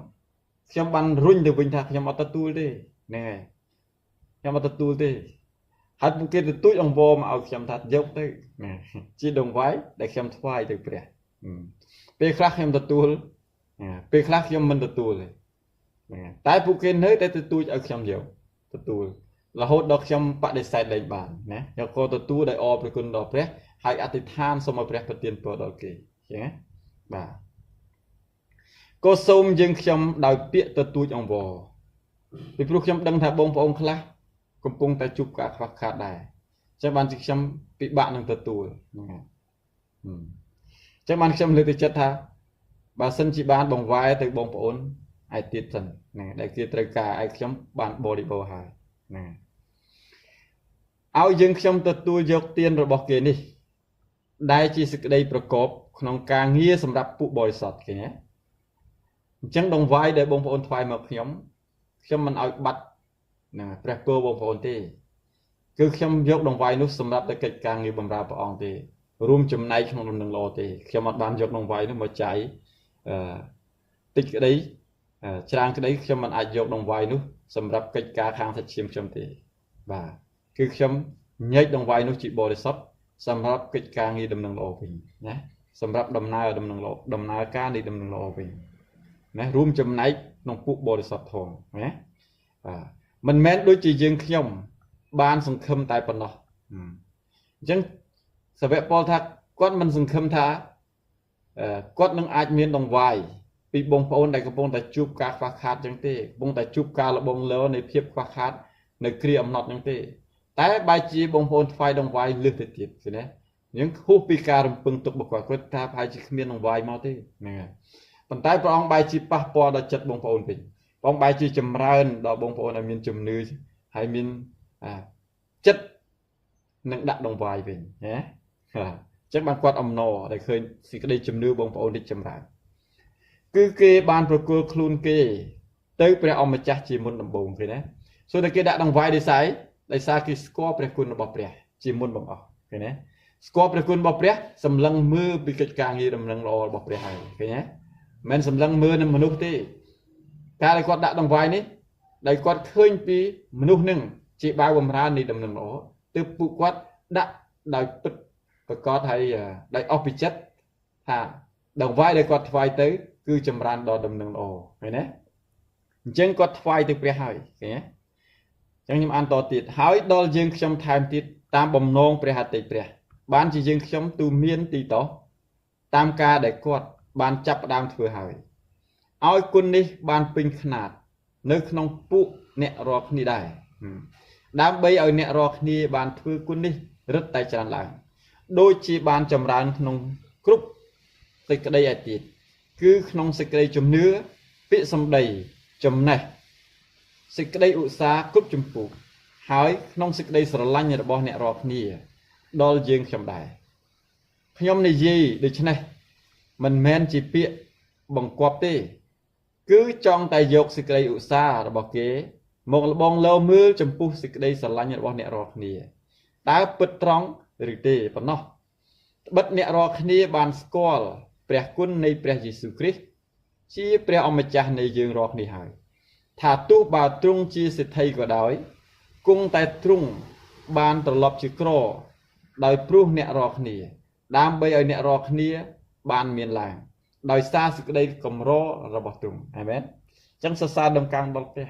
បានរុញទៅវិញថាខ្ញុំអត់ទទួលទេហ្នឹងហើយខ្ញុំអត់ទទួលទេហើយពួកគេទទូចអង្វរមកឲ្យខ្ញុំថាយកទៅជាដងវាយដែលខ្ញុំថ្វាយទៅព្រះពេលខ្លះខ្ញុំទទួលពេលខ្លះខ្ញុំមិនទទួលទេតែពួកគេនៅតែទទូចឲ្យខ្ញុំយកទទួលរហូតដល់ខ្ញុំបដិសេធលែងបានណាយកក៏ទទួលដោយអរព្រគុណដល់ព្រះហើយអធិដ្ឋានសូមឲ្យព្រះប្រទានពរដល់គេអញ្ចឹងណាបាទក៏សូមយើងខ្ញុំដោយពាក្យទទូចអង្វរពីព្រោះខ្ញុំដឹងថាបងប្អូនខ្លះកំពុងតែជួបការខ្វះខាតដែរអញ្ចឹងបានជាខ្ញុំពិបាកនឹងទទួលហ្នឹងហើយអញ្ចឹងបានខ្ញុំលើកទឹកចិត្តថាបើសិនជាបានបង្វែរទៅបងប្អូនឯទៀតសិនណាដែលគេត្រូវការឲ្យខ្ញុំបានបរិបូរហើយណាឲ្យយើងខ្ញុំទទួលយកទានរបស់គេនេះដែលជាសេចក្តីប្រកបក្នុងការងារសម្រាប់ពួកបរិសុទ្ធឃើញទេអញ្ចឹងដងវាយដែលបងប្អូនថ្វាយមកខ្ញុំមិនឲ្យបាត់ណាព្រះពរបងប្អូនទេគឺខ្ញុំយកដងវាយនោះសម្រាប់តែកិច្ចការងារបម្រើព្រះអង្គទេរួមចំណែកក្នុងដំណឹងល្អទេខ្ញុំអត់បានយកដងវាយនោះមកចាយតិចក្តីច្រើនក្តីខ្ញុំមិនអាចយកដងវាយនោះសម្រាប់កិច្ចការខាងសាច់ឈាមខ្ញុំទេបាទគឺខ្ញុំញែកដងវាយនោះជាបរិសុទ្ធសម្រាប់កិច្ចការងារដំណឹងល្អវិញណាសម្រាប់ដំណើរដំណឹងល្អដំណើរការនៃដំណឹងល្អវិញណារួមចំណែកក្នុងពួកបរិសុទ្ធផងណាបាទមិនមែនដូចជាយើងខ្ញុំបានសង្ឃឹមតែប៉ុណ្ណោះអញ្ចឹងសាវកពលថាគាត់មិនសង្ឃឹមថាគាត់នឹងអាចមានដងវាយពីបងប្អូនដែលកំពុងតែជួបការខ្វះខាតចឹងទេកំពុងតែជួបការលបងលើនៃភាពខ្វះខាតនៅគ្រាអំណត់ចឹងទេតែបែរជាបងប្អូនថ្វាយដងវាយលើសទៅទៀតឃើញទេ những khu pi ca rừng pưng tục bậc quạt ta phải chỉ miên đồng vài máu thế nè bàn tay ông bài chỉ pa po đã chật bông phồn bình ông bài chỉ chầm rơn đó bông phồn là miên chầm nư hay miên chất nâng đặt đồng vài bình nhé chắc ban quạt ông nọ để khơi thì cái đây chầm nư bông phồn đi chầm rơn cứ cái ban procure khuôn kê tới bây ông mà chắc chỉ muốn đồng bồn thế đấy rồi đây cái đã đồng vài đi sai đây sao cái score pre kun bọc pre chỉ muốn bằng ọ cái này score pre kun bọc pre sầm lăng mưa bị kịch càng gì đầm lăng lo bọc pre hay cái nhé men sầm lăng mưa nênមនុស្សទេកាលគាត់ដាក់ដង្វាយនេះដែលគាត់ឃើញពីមនុស្សនឹងជាបាវបំរើនៃដំណឹងល្អទើបពួកគាត់ដាក់ដោយពិតប្រកបហើយដោយអស់ពីចិត្តថាដង្វាយដែលគាត់ថ្វាយទៅគឺចម្រើនដល់ដំណឹងល្អឃើញទេអញ្ចឹងគាត់ថ្វាយទៅព្រះហើយឃើញទេចឹងខ្ញុំអានតទៀតហើយដល់យើងខ្ញុំថែមទៀតតាមបំណងព្រះហត្ថិព្រះបានជាយើងខ្ញុំទូមានទីតោតាមការដែលគាត់បានចាប់ផ្ដើមធ្វើហើយឲ្យគុណនេះបានពេញខ្នាតនៅក្នុងពួកអ្នករាល់គ្នាដែរដើម្បីឲ្យអ្នករាល់គ្នាបានធ្វើគុណនេះរឹតតែច្រើនឡើងដូចជាបានចម្រើនក្នុងគ្រប់សេចក្តីឯទៀតគឺក្នុងសេចក្តីជំនឿពាក្យសម្ដីចំណេះសេចក្តីឧស្សាហ៍គ្រប់ចម្ពោះហើយក្នុងសេចក្តីស្រឡាញ់របស់អ្នករាល់គ្នាដល់យើងខ្ញុំដែរខ្ញុំនិយាយដូច្នេះមិនមែនជាពាក្យបង្គាប់ទេគឺចង់តែយកសេចក្តីឧស្សាហ៍របស់គេមកលបងលោមើលចំពោះសេចក្តីស្រឡាញ់របស់អ្នករាល់គ្នាតើពិតត្រង់ឬទេប៉ុណ្ណោះបិទអ្នករាល់គ្នាបានស្គាល់ព្រះគុណនៃព្រះយេស៊ូវគ្រីស្ទជាព្រះអម្ចាស់នៃយើងរាល់គ្នាហើយថាទោះបើទ្រង់ជាសិទ្ធិក៏ដោយគង់តែទ្រង់បានត្រឡប់ជាក្រដោយព្រោះអ្នករាល់គ្នាដើម្បីឲ្យអ្នករាល់គ្នាបានមានឡើងដោយសារសេចក្តីកម្ររបស់ទ្រង់អាមែនអញ្ចឹងសរសើរដំណកាំងដល់ព្រះ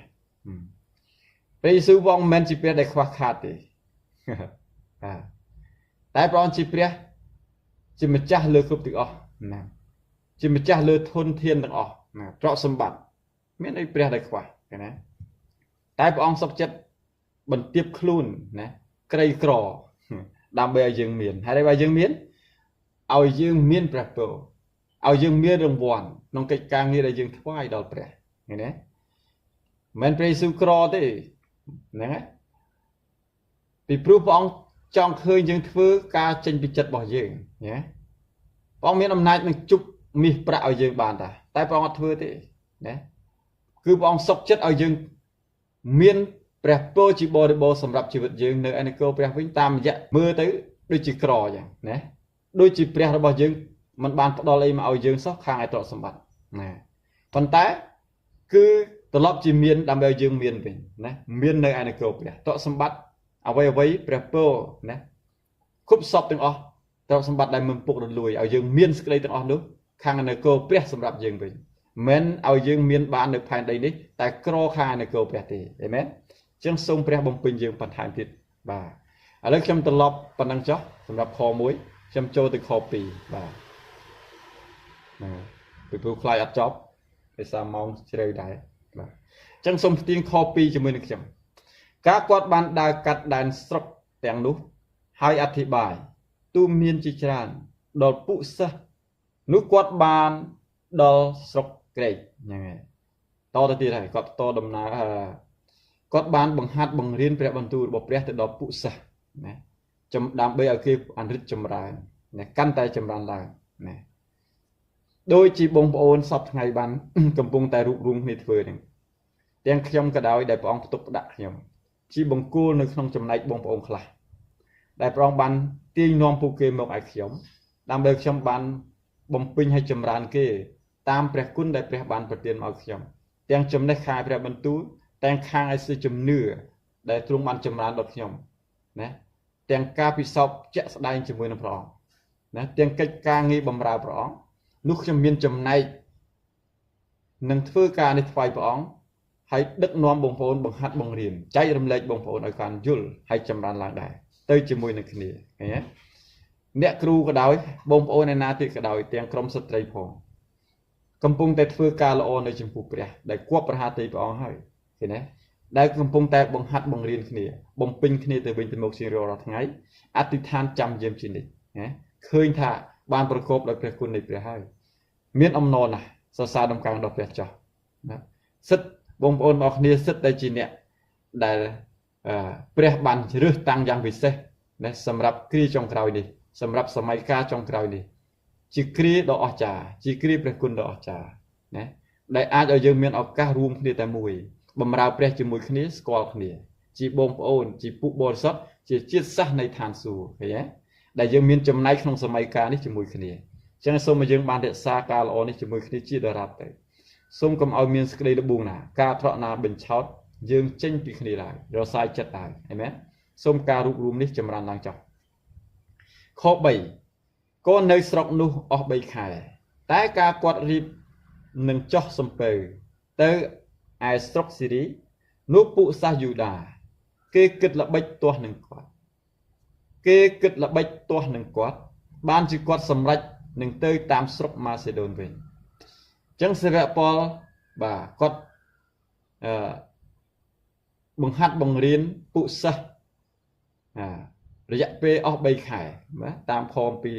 ព្រះយេស៊ូវបងមិនមែនជាព្រះដែលខ្វះខាតទេតែព្រះអង្គជាព្រះជាម្ចាស់លើគ្រប់ទាំងអស់ណាជាម្ចាស់លើធនធានទាំងអស់ណាទ្រព្យសម្បត្តិមានអីព្រះដែលខ្វះណាតែព្រះអង្គសុខចិត្តបន្ទាបខ្លួនណាក្រីក្រដើម្បីឲ្យយើងមានហើយបើយើងមានឲ្យយើងមានព្រះពរឲ្យយើងមានរង្វាន់ក្នុងកិច្ចការងារដែលយើងថ្វាយដល់ព្រះឃើញទេមិនព្រះយេស៊ូវក្រទេហ្នឹងហើយពីព្រោះព្រះអង្គចង់ឃើញយើងធ្វើការចេញពីចិត្តរបស់យើងណាព្រះអង្គមានអំណាចនឹងជប់មាសប្រាក់ឲ្យយើងបានតែព្រះអង្គអត់ធ្វើទេណាគឺព្រះអង្គសុខចិត្តឲ្យយើងមានព្រះពរជាបរិបូរណ៍សម្រាប់ជីវិតយើងនៅឯនគរព្រះវិញតាមរយៈមើលទៅដូចជាក្រអញ្ចឹងណាដូចជាព្រះរបស់យើងមិនបានផ្ដល់អីមកឲ្យយើងសោះខាងឯទ្រព្យសម្បត្តិណាប៉ុន្តែគឺត្រឡប់ជាមានដើម្បីឲ្យយើងមានវិញណាមាននៅឯនគរព្រះទ្រព្យសម្បត្តិអ្វីព្រះពរណាគ្រប់សពទាំងអស់ទ្រព្យសម្បត្តិដែលមិនពុករលួយឲ្យយើងមានសេចក្តីទាំងអស់នោះខាងឯនគរព្រះសម្រាប់យើងវិញមិនឲ្យយើងមានបាននៅផែនដីនេះតែក្រខាងឯនគរព្រះទេអេមែនអញ្ចឹងសូមព្រះបំពេញយើងបន្ថែមទៀតបាទឥឡូវខ្ញុំត្រឡប់ប៉ុណ្ណឹងចុះសម្រាប់ខ1ខ្ញុំចូលទៅខ2បាទពីព្រោះខ្លាយអត់ចប់ដោយសារម៉ោងជ្រៅដែរបាទអញ្ចឹងសូមផ្ទៀងខ2ជាមួយនឹងខ្ញុំការគាត់បានដើរកាត់ដែនស្រុកទាំងនោះហើយអធិប្បាយទូមានជាច្រើនដល់ពុសិស្សនោះគាត់បានដល់ស្រុកក្រិចហ្នឹងហើយតទៅទៀតហើយគាត់តដំណើរគាត់បានបង្ហាត់បង្រៀនព្រះបន្ទូលរបស់ព្រះទៅដល់ពុសិស្សណាដើម្បីឲ្យគេអរិទ្ធចម្រើនណាកាន់តែចម្រើនឡើងណាដោយជាបងប្អូនសពថ្ងៃបានកំពុងតែរួបរวมគ្នាធ្វើហ្នឹងទាំងខ្ញុំក៏ដោយដែលព្រះអង្គផ្ទុកផ្ដាក់ខ្ញុំជាបង្គោលនៅក្នុងចំណែកបងប្អូនខ្លះដែលព្រះអង្គបានទាញនាំពួកគេមកឲ្យខ្ញុំដើម្បីខ្ញុំបានបំពេញឲ្យចម្រើនគេតាមព្រះគុណដែលព្រះបានប្រទានមកខ្ញុំទាំងចំណេះខាងព្រះបន្ទូលទាំងខាងឯសិជំនឿដែលទ្រង់បានចម្រើនដល់ខ្ញុំណាទាំងការពិសោធន៍ជាក់ស្ដែងជាមួយនឹងព្រះអង្គណាទាំងកិច្ចការងារបម្រើព្រះអង្គនោះខ្ញុំមានចំណែកនឹងធ្វើការនេះថ្វាយព្រះអង្គហើយដឹកនាំបងប្អូនបង្ហាត់បង្រៀនចែករំលែកបងប្អូនឲ្យបានយល់ហើយចម្រើនឡើងដែរទៅជាមួយនឹងគ្នាឃើញទេអ្នកគ្រូក៏ដោយបងប្អូនឯណាទៀតក៏ដោយទាំងក្រុមស្ត្រីផងកំពុងតែធ្វើការល្អនៅចំពោះព្រះដែលគប់ប្រហាទីព្រះអង្គហើយឃើញទេដែលកំពុងតែបង្ហាត់បង្រៀនគ្នាបំពេញគ្នាទៅវិញទៅមកជារាល់ថ្ងៃអធិដ្ឋានចាំយាមជានិច្ចឃ ឃើញថាបានប្រកបដោយព្រះគុណនៃព្រះហើយមានអំណរណាស់សរសើរដំណើរដល់ព្រះចោះណាសិទ្ធបងប្អូនអរគ្នាសិទ្ធតែជាអ្នកដែលព្រះបានរើសតាំងយ៉ាងពិសេសណាសម្រាប់គ្រាចុងក្រោយនេះសម្រាប់សម័យកាលចុងក្រោយនេះជាគ្រាដ៏អស្ចារ្យជាគ្រាព្រះគុណដ៏អស្ចារ្យណាដែលអាចឲ្យយើងមានឱកាសរួមគ្នាតែមួយបម្រើព្រះជាមួយគ្នាស្គាល់គ្នាជាបងប្អូនជាពុកបរិសុទ្ធជាជាតិសាសន៍នៃឋានសួគ៌ឃើញទេដែលយើងមានចំណែកក្នុងសម័យកាលនេះជាមួយគ្នាអញ្ចឹងសូមឲ្យយើងបានរក្សាការល្អនេះជាមួយគ្នាជាដរាបទៅសូមកុំឲ្យមានសេចក្តីល្បួងណាការត្រក់ណាបញ្ឆោតយើងចេញពីគ្នាឡើយរសាយចិត្តឡើយអីមែនសូមការរួបរวมនេះចម្រើនឡើងចុះខ3កូននៅស្រុកនោះអស់3ខែតែការគាត់រៀបនឹងចោះសំពៅទៅឯស្រុកសេរីនោះពួកសាសយូដាគេគិតល្បិចទាស់នឹងគាត់បានជាគាត់សម្រេចនឹងទៅតាមស្រុកម៉ាសេដូនវិញអញ្ចឹងសាវកប៉ុលបាទគាត់បង្ហាត់បង្រៀនពួកសិស្សរយៈពេលអស់3ខែបាទតាមខអំពី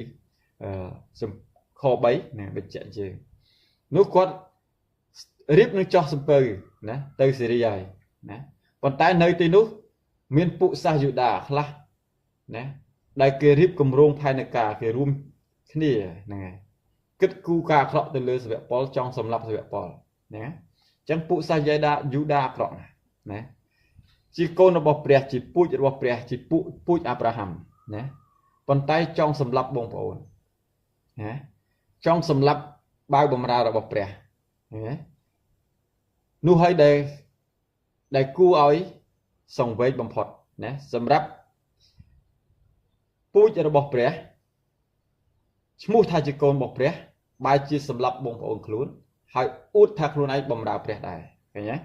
ខ3ណាបញ្ជាក់យើងនោះគាត់រៀបនឹងចោះសំពៅណាទៅសេរីហើយណាប៉ុន្តែនៅទីនោះមានពួកសាសយូដាខ្លះណាដែលគេរៀបគម្រោងផែនការគេរួមគ្នាហ្នឹងហើយគិតគូរការអាក្រក់ទៅលើសាវកប៉ុលចង់សម្លាប់សាវកប៉ុលណាអញ្ចឹងពួកសាសយូដាអាក្រក់ណាជាកូនរបស់ព្រះជាពូជរបស់ព្រះជាពូជអាប់រ៉ាហាំណាប៉ុន្តែចង់សម្លាប់បងប្អូនណាចង់សម្លាប់បាវបម្រើរបស់ព្រះណានោះហើយដែលគួរឲ្យសង្វេគបំផុតណាសម្រាប់ពូជរបស់ព្រះឈ្មោះថាជាកូនរបស់ព្រះបែរជាសម្លាប់បងប្អូនខ្លួនហើយអួតថាខ្លួនឯងបម្រើព្រះដែរឃើញទេ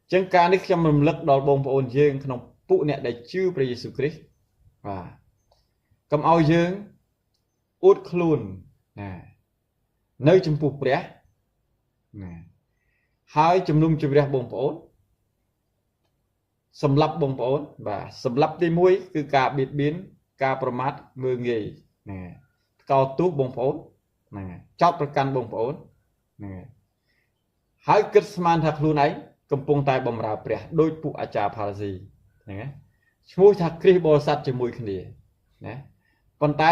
អញ្ចឹងការនេះខ្ញុំរំលឹកដល់បងប្អូនយើងក្នុងពួកអ្នកដែលជឿព្រះយេស៊ូវគ្រីស្ទបាទកុំឲ្យយើងអួតខ្លួនណានៅចំពោះព្រះណាហើយជំនុំជម្រះបងប្អូនសម្លាប់បងប្អូនបាទសម្លាប់ទី1គឺការបៀតបៀនការប្រមាថមើលងាយណាកោតទោសបងប្អូនណាចោទប្រកាន់បងប្អូនណាហើយគិតស្មានថាខ្លួនឯងកំពុងតែបម្រើព្រះដោយពួកអាចារ្យផារ៉ាស៊ីហ្នឹងណាឈ្មោះថាគ្រីស្ទបរិស័ទជាមួយគ្នាណាប៉ុន្តែ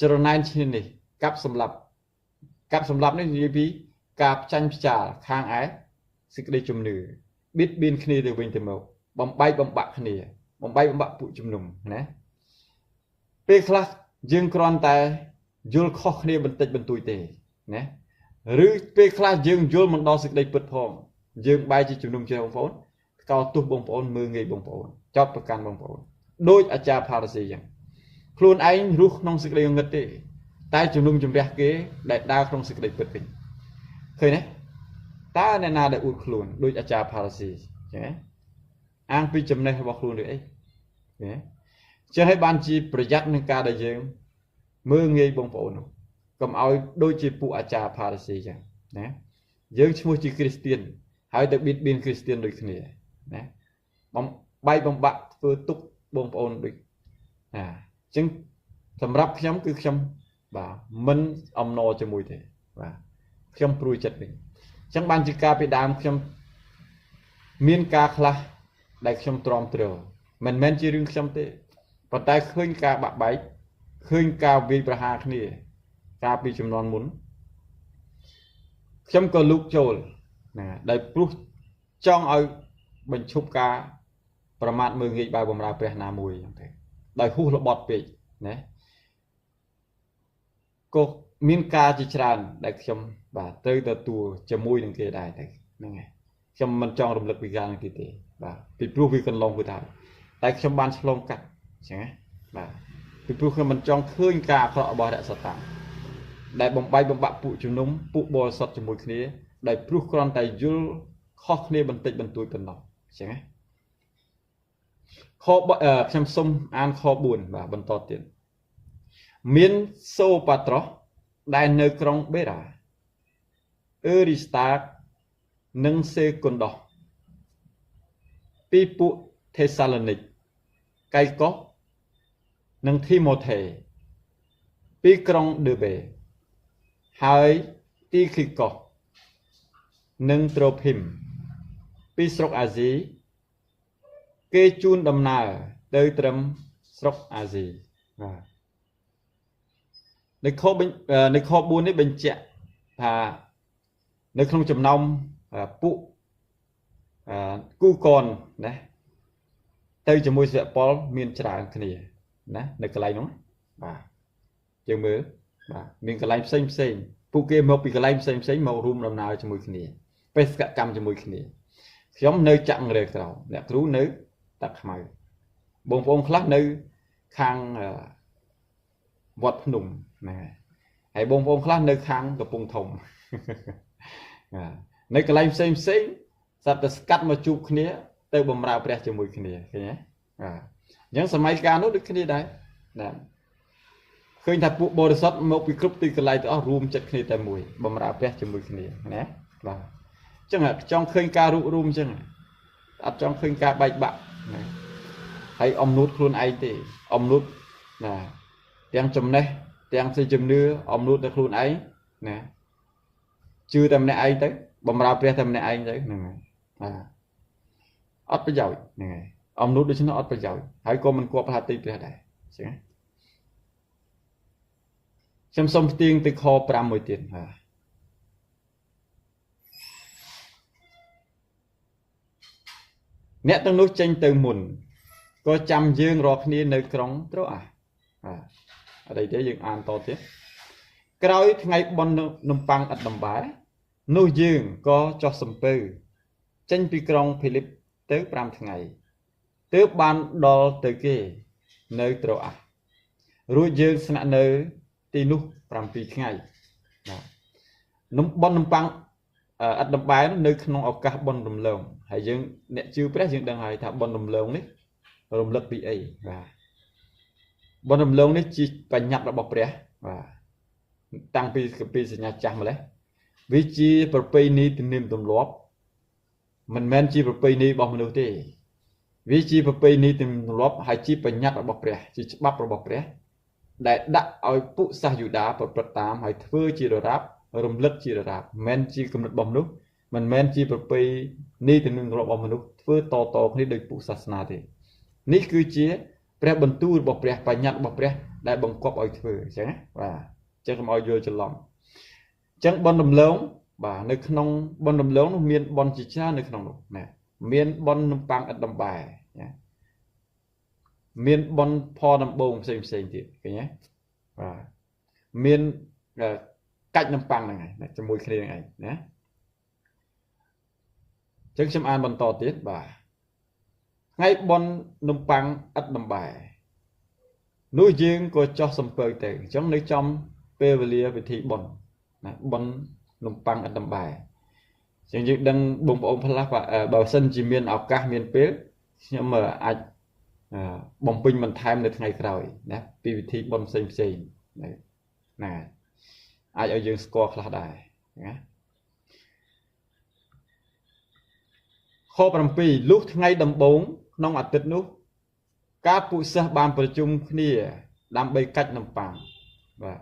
ចរណែនឈ្នានេះកាប់សម្លាប់នេះនិយាយពីការផ្ចាញ់ផ្ចាលខាងឯសេចក្តីជំនឿបៀតបៀនគ្នាទៅវិញទៅមកបំបែកបំបាក់គ្នាបំបែកបំបាក់ពួកជំនុំណាពេលខ្លះយើងគ្រាន់តែយល់ខុសគ្នាបន្តិចបន្តួចទេណាឬពេលខ្លះយើងយល់មិនដល់សេចក្តីពិតផងយើងបែរជាជំនុំជម្រះបងប្អូនកោតទោសបងប្អូនមើលងាយបងប្អូនចោទប្រកាន់បងប្អូនដោយអាចារ្យផារ៉ាស៊ីយ៉ាងខ្លួនឯងរស់ក្នុងសេចក្តីងងឹតទេតែជំនុំជម្រះគេដែលដើរក្នុងសេចក្តីពិតវិញឃើញទេតើអ្នកណាដែលអួតខ្លួនដោយអាចារ្យផារ៉ាស៊ីចឹងណាអាងពីចំណេះរបស់ខ្លួនឬអីណាចឹងហើយបានជាប្រយ័ត្ននឹងការដែលយើងមើលងាយបងប្អូននោះកុំឲ្យដូចជាពួកអាចារ្យផារ៉ាស៊ីចឹងណាយើងឈ្មោះជាគ្រីស្ទៀនហើយទៅបៀតបៀនគ្រីស្ទៀនដូចគ្នាណាបំបែកបំបាក់ធ្វើទុកបងប្អូនដូចណាអញ្ចឹងសម្រាប់ខ្ញុំគឺខ្ញុំបាទមិនអំណរជាមួយទេបាទខ្ញុំព្រួយចិត្តវិញអញ្ចឹងបានជាការពីដើមខ្ញុំមានការខ្លះដែលខ្ញុំទ្រាំទ្រមិនមែនជារឿងខ្ញុំទេប៉ុន្តែឃើញការបាក់បែកឃើញការវាយប្រហារគ្នាការពីចំនួនមុនខ្ញុំក៏លូកចូលណាដែលព្រោះចង់ឲ្យបញ្ឈប់ការប្រមាថមើលងាយបែបបំរើព្រះណាមួយអញ្ចឹងទេដោយហួសល្បត់ពេកណាក៏មានការជាច្រើនដែលខ្ញុំបាទត្រូវទទួលជាមួយនឹងគេដែរតែហ្នឹងហើយខ្ញុំមិនចង់រំលឹកពីការនេះទេបាទពីព្រោះវាកន្លងទៅតែខ្ញុំបានឆ្លងកាត់អញ្ចឹងណាបាទពីព្រោះខ្ញុំមិនចង់ឃើញការអាក្រក់របស់រសតាដែលបំបែកបំបាក់ពួកជំនុំពួកបរិសុទ្ធជាមួយគ្នាដែលព្រោះគ្រាន់តែយល់ខុសគ្នាបន្តិចបន្តួចប៉ុណ្ណោះអញ្ចឹងណាខ្ញុំសូមអានខ4បាទបន្តទៀតមានសូប៉ាត្រុសដែលនៅក្រុងបេរ៉ាអឺរីស្តាកនិងសេគុនដោះពីពួកថេសាឡូនីកកៃកុសនិងធីម៉ូថេ ពីក្រុងដឺបេហើយទីឃីកូនិងត្រូភីមពីស្រុកអាស៊ីគេជូនដំណើរទៅត្រឹមស្រុកអាស៊ីបាទនៅខ4នេះបញ្ជាក់ថានៅក្នុងចំណោមពួកគូកនណាទៅជាមួយសិវពលមានច្រើនគ្នាណានៅកន្លែងនោះបាទយើងមើលបាទមានកន្លែងផ្សេងពួកគេមកពីកន្លែងផ្សេងមករួមដំណើរជាមួយគ្នាបេសកកម្មជាមួយគ្នាខ្ញុំនៅចាក់រេក្រៅអ្នកគ្រូនៅតាក់ខ្មៅបងប្អូនខ្លះនៅខាងវត្តភ្នំណាហើយបងប្អូនខ្លះនៅខាងកំពង់ធំនៅកន្លែងផ្សេងសត្វតែស្កាត់មកជួបគ្នាទៅបម្រើព្រះជាមួយគ្នាឃើញទេអញ្ចឹងសម័យកាលនោះដូចគ្នាដែរណាឃើញថាពួកបរិសុទ្ធមកពីគ្រប់ទីកន្លែងទាំងអស់រួមចិត្តគ្នាតែមួយបម្រើព្រះជាមួយគ្នាណាបាទអញ្ចឹងចង់ឃើញការរួបរួមអញ្ចឹងអត់ចង់ឃើញការបែកបាក់ណាហើយអំនួតខ្លួនឯងទេអំនួតណាទាំងចំណេះទាំងសេចជំនឿអំនួតទៅខ្លួនឯងណាជឿតែម្នាក់ឯងទៅបម្រើព្រះតែម្នាក់ឯងទៅហ្នឹងហើយអត់ប្រយោជន៍ហ្នឹងហើយអំនួតដូច្នោះអត់ប្រយោជន៍ហើយក៏មិនគួរប្រហាទីព្រះដែរអញ្ចឹងខ្ញុំសូមផ្ទៀងទៅខ5មួយទៀតអ្នកទាំងនោះចេញទៅមុនក៏ចាំយើងរកគ្នានៅក្រុងត្រូអាអីទេយើងអានតទៀតក្រោយថ្ងៃបុណ្យនំប៉័ងឥតដំបែនោះយើងក៏ចុះសំពៅចេញពីក្រុងភីលីបទៅ5ថ្ងៃទើបបានដល់ទៅគេនៅត្រូអារួចយើងស្នាក់នៅទីនោះ7ថ្ងៃបាទបុណ្យនំប៉័ងឥតដំបែនៅក្នុងឱកាសបុណ្យរំលងហើយយើងអ្នកជឿព្រះយើងដឹងហើយថាបុណ្យរំលងនេះរំលឹកពីអីបាទបុណ្យរំលងនេះជាបញ្ញត្តិរបស់ព្រះបាទតាំងពីសញ្ញាចាស់ម្លេះវាជាប្រពៃណីទំនៀមទម្លាប់មិនមែនជាប្រពៃណីរបស់មនុស្សទេវាជាប្រពៃណីទំនៀមទម្លាប់ហើយជាបញ្ញត្តិរបស់ព្រះជាច្បាប់របស់ព្រះដែលដាក់ឲ្យពួកសាសយូដាប្រព្រឹត្តតាមហើយធ្វើជាដរាបរំលឹកជាដរាបមិនមែនជាគំនិតរបស់មនុស្សមិនមែនជាប្រពៃណីទំនៀមទម្លាប់របស់មនុស្សធ្វើតគ្នាដោយពួកសាសនាទេនេះគឺជាព្រះបន្ទូលរបស់ព្រះបញ្ញត្តិរបស់ព្រះដែលបង្គាប់ឲ្យធ្វើអញ្ចឹងណាបាទអញ្ចឹងកុំឲ្យយល់ច្រឡំអញ្ចឹងបុណ្យរំលងបាទនៅក្នុងបុណ្យរំលងនោះមានបុណ្យជាច្រើននៅក្នុងនោះណាមានបុណ្យនំប៉័ងឥតដំបែណាមានបុណ្យផលដំបូងផ្សេងទៀតឃើញទេបាទមានកាច់នំប៉័ងហ្នឹងឯងជាមួយគ្នាហ្នឹងឯងណាអញ្ចឹងខ្ញុំអានបន្តទៀតបាទថ្ងៃបុណ្យនំប៉័ងឥតដំបែនោះយើងក៏ចោះសំពើទៅអញ្ចឹងនៅចំពេលវេលាពិធីបុណ្យណាបុណ្យនំប៉័ងឥតដំបែអញ្ចឹងយើងដឹងបងប្អូនខ្លះបើសិនជាមានឱកាសមានពេលខ្ញុំអាចបំពេញបន្ថែមនៅថ្ងៃក្រោយណាពីវិធីបុណ្យផ្សេងណាអាចឲ្យយើងស្គាល់ខ្លះដែរណាខ7លុះថ្ងៃដំបូងក្នុងអាទិត្យនោះការពួកសិស្សបានប្រជុំគ្នាដើម្បីកាច់នំប៉័ងបាទ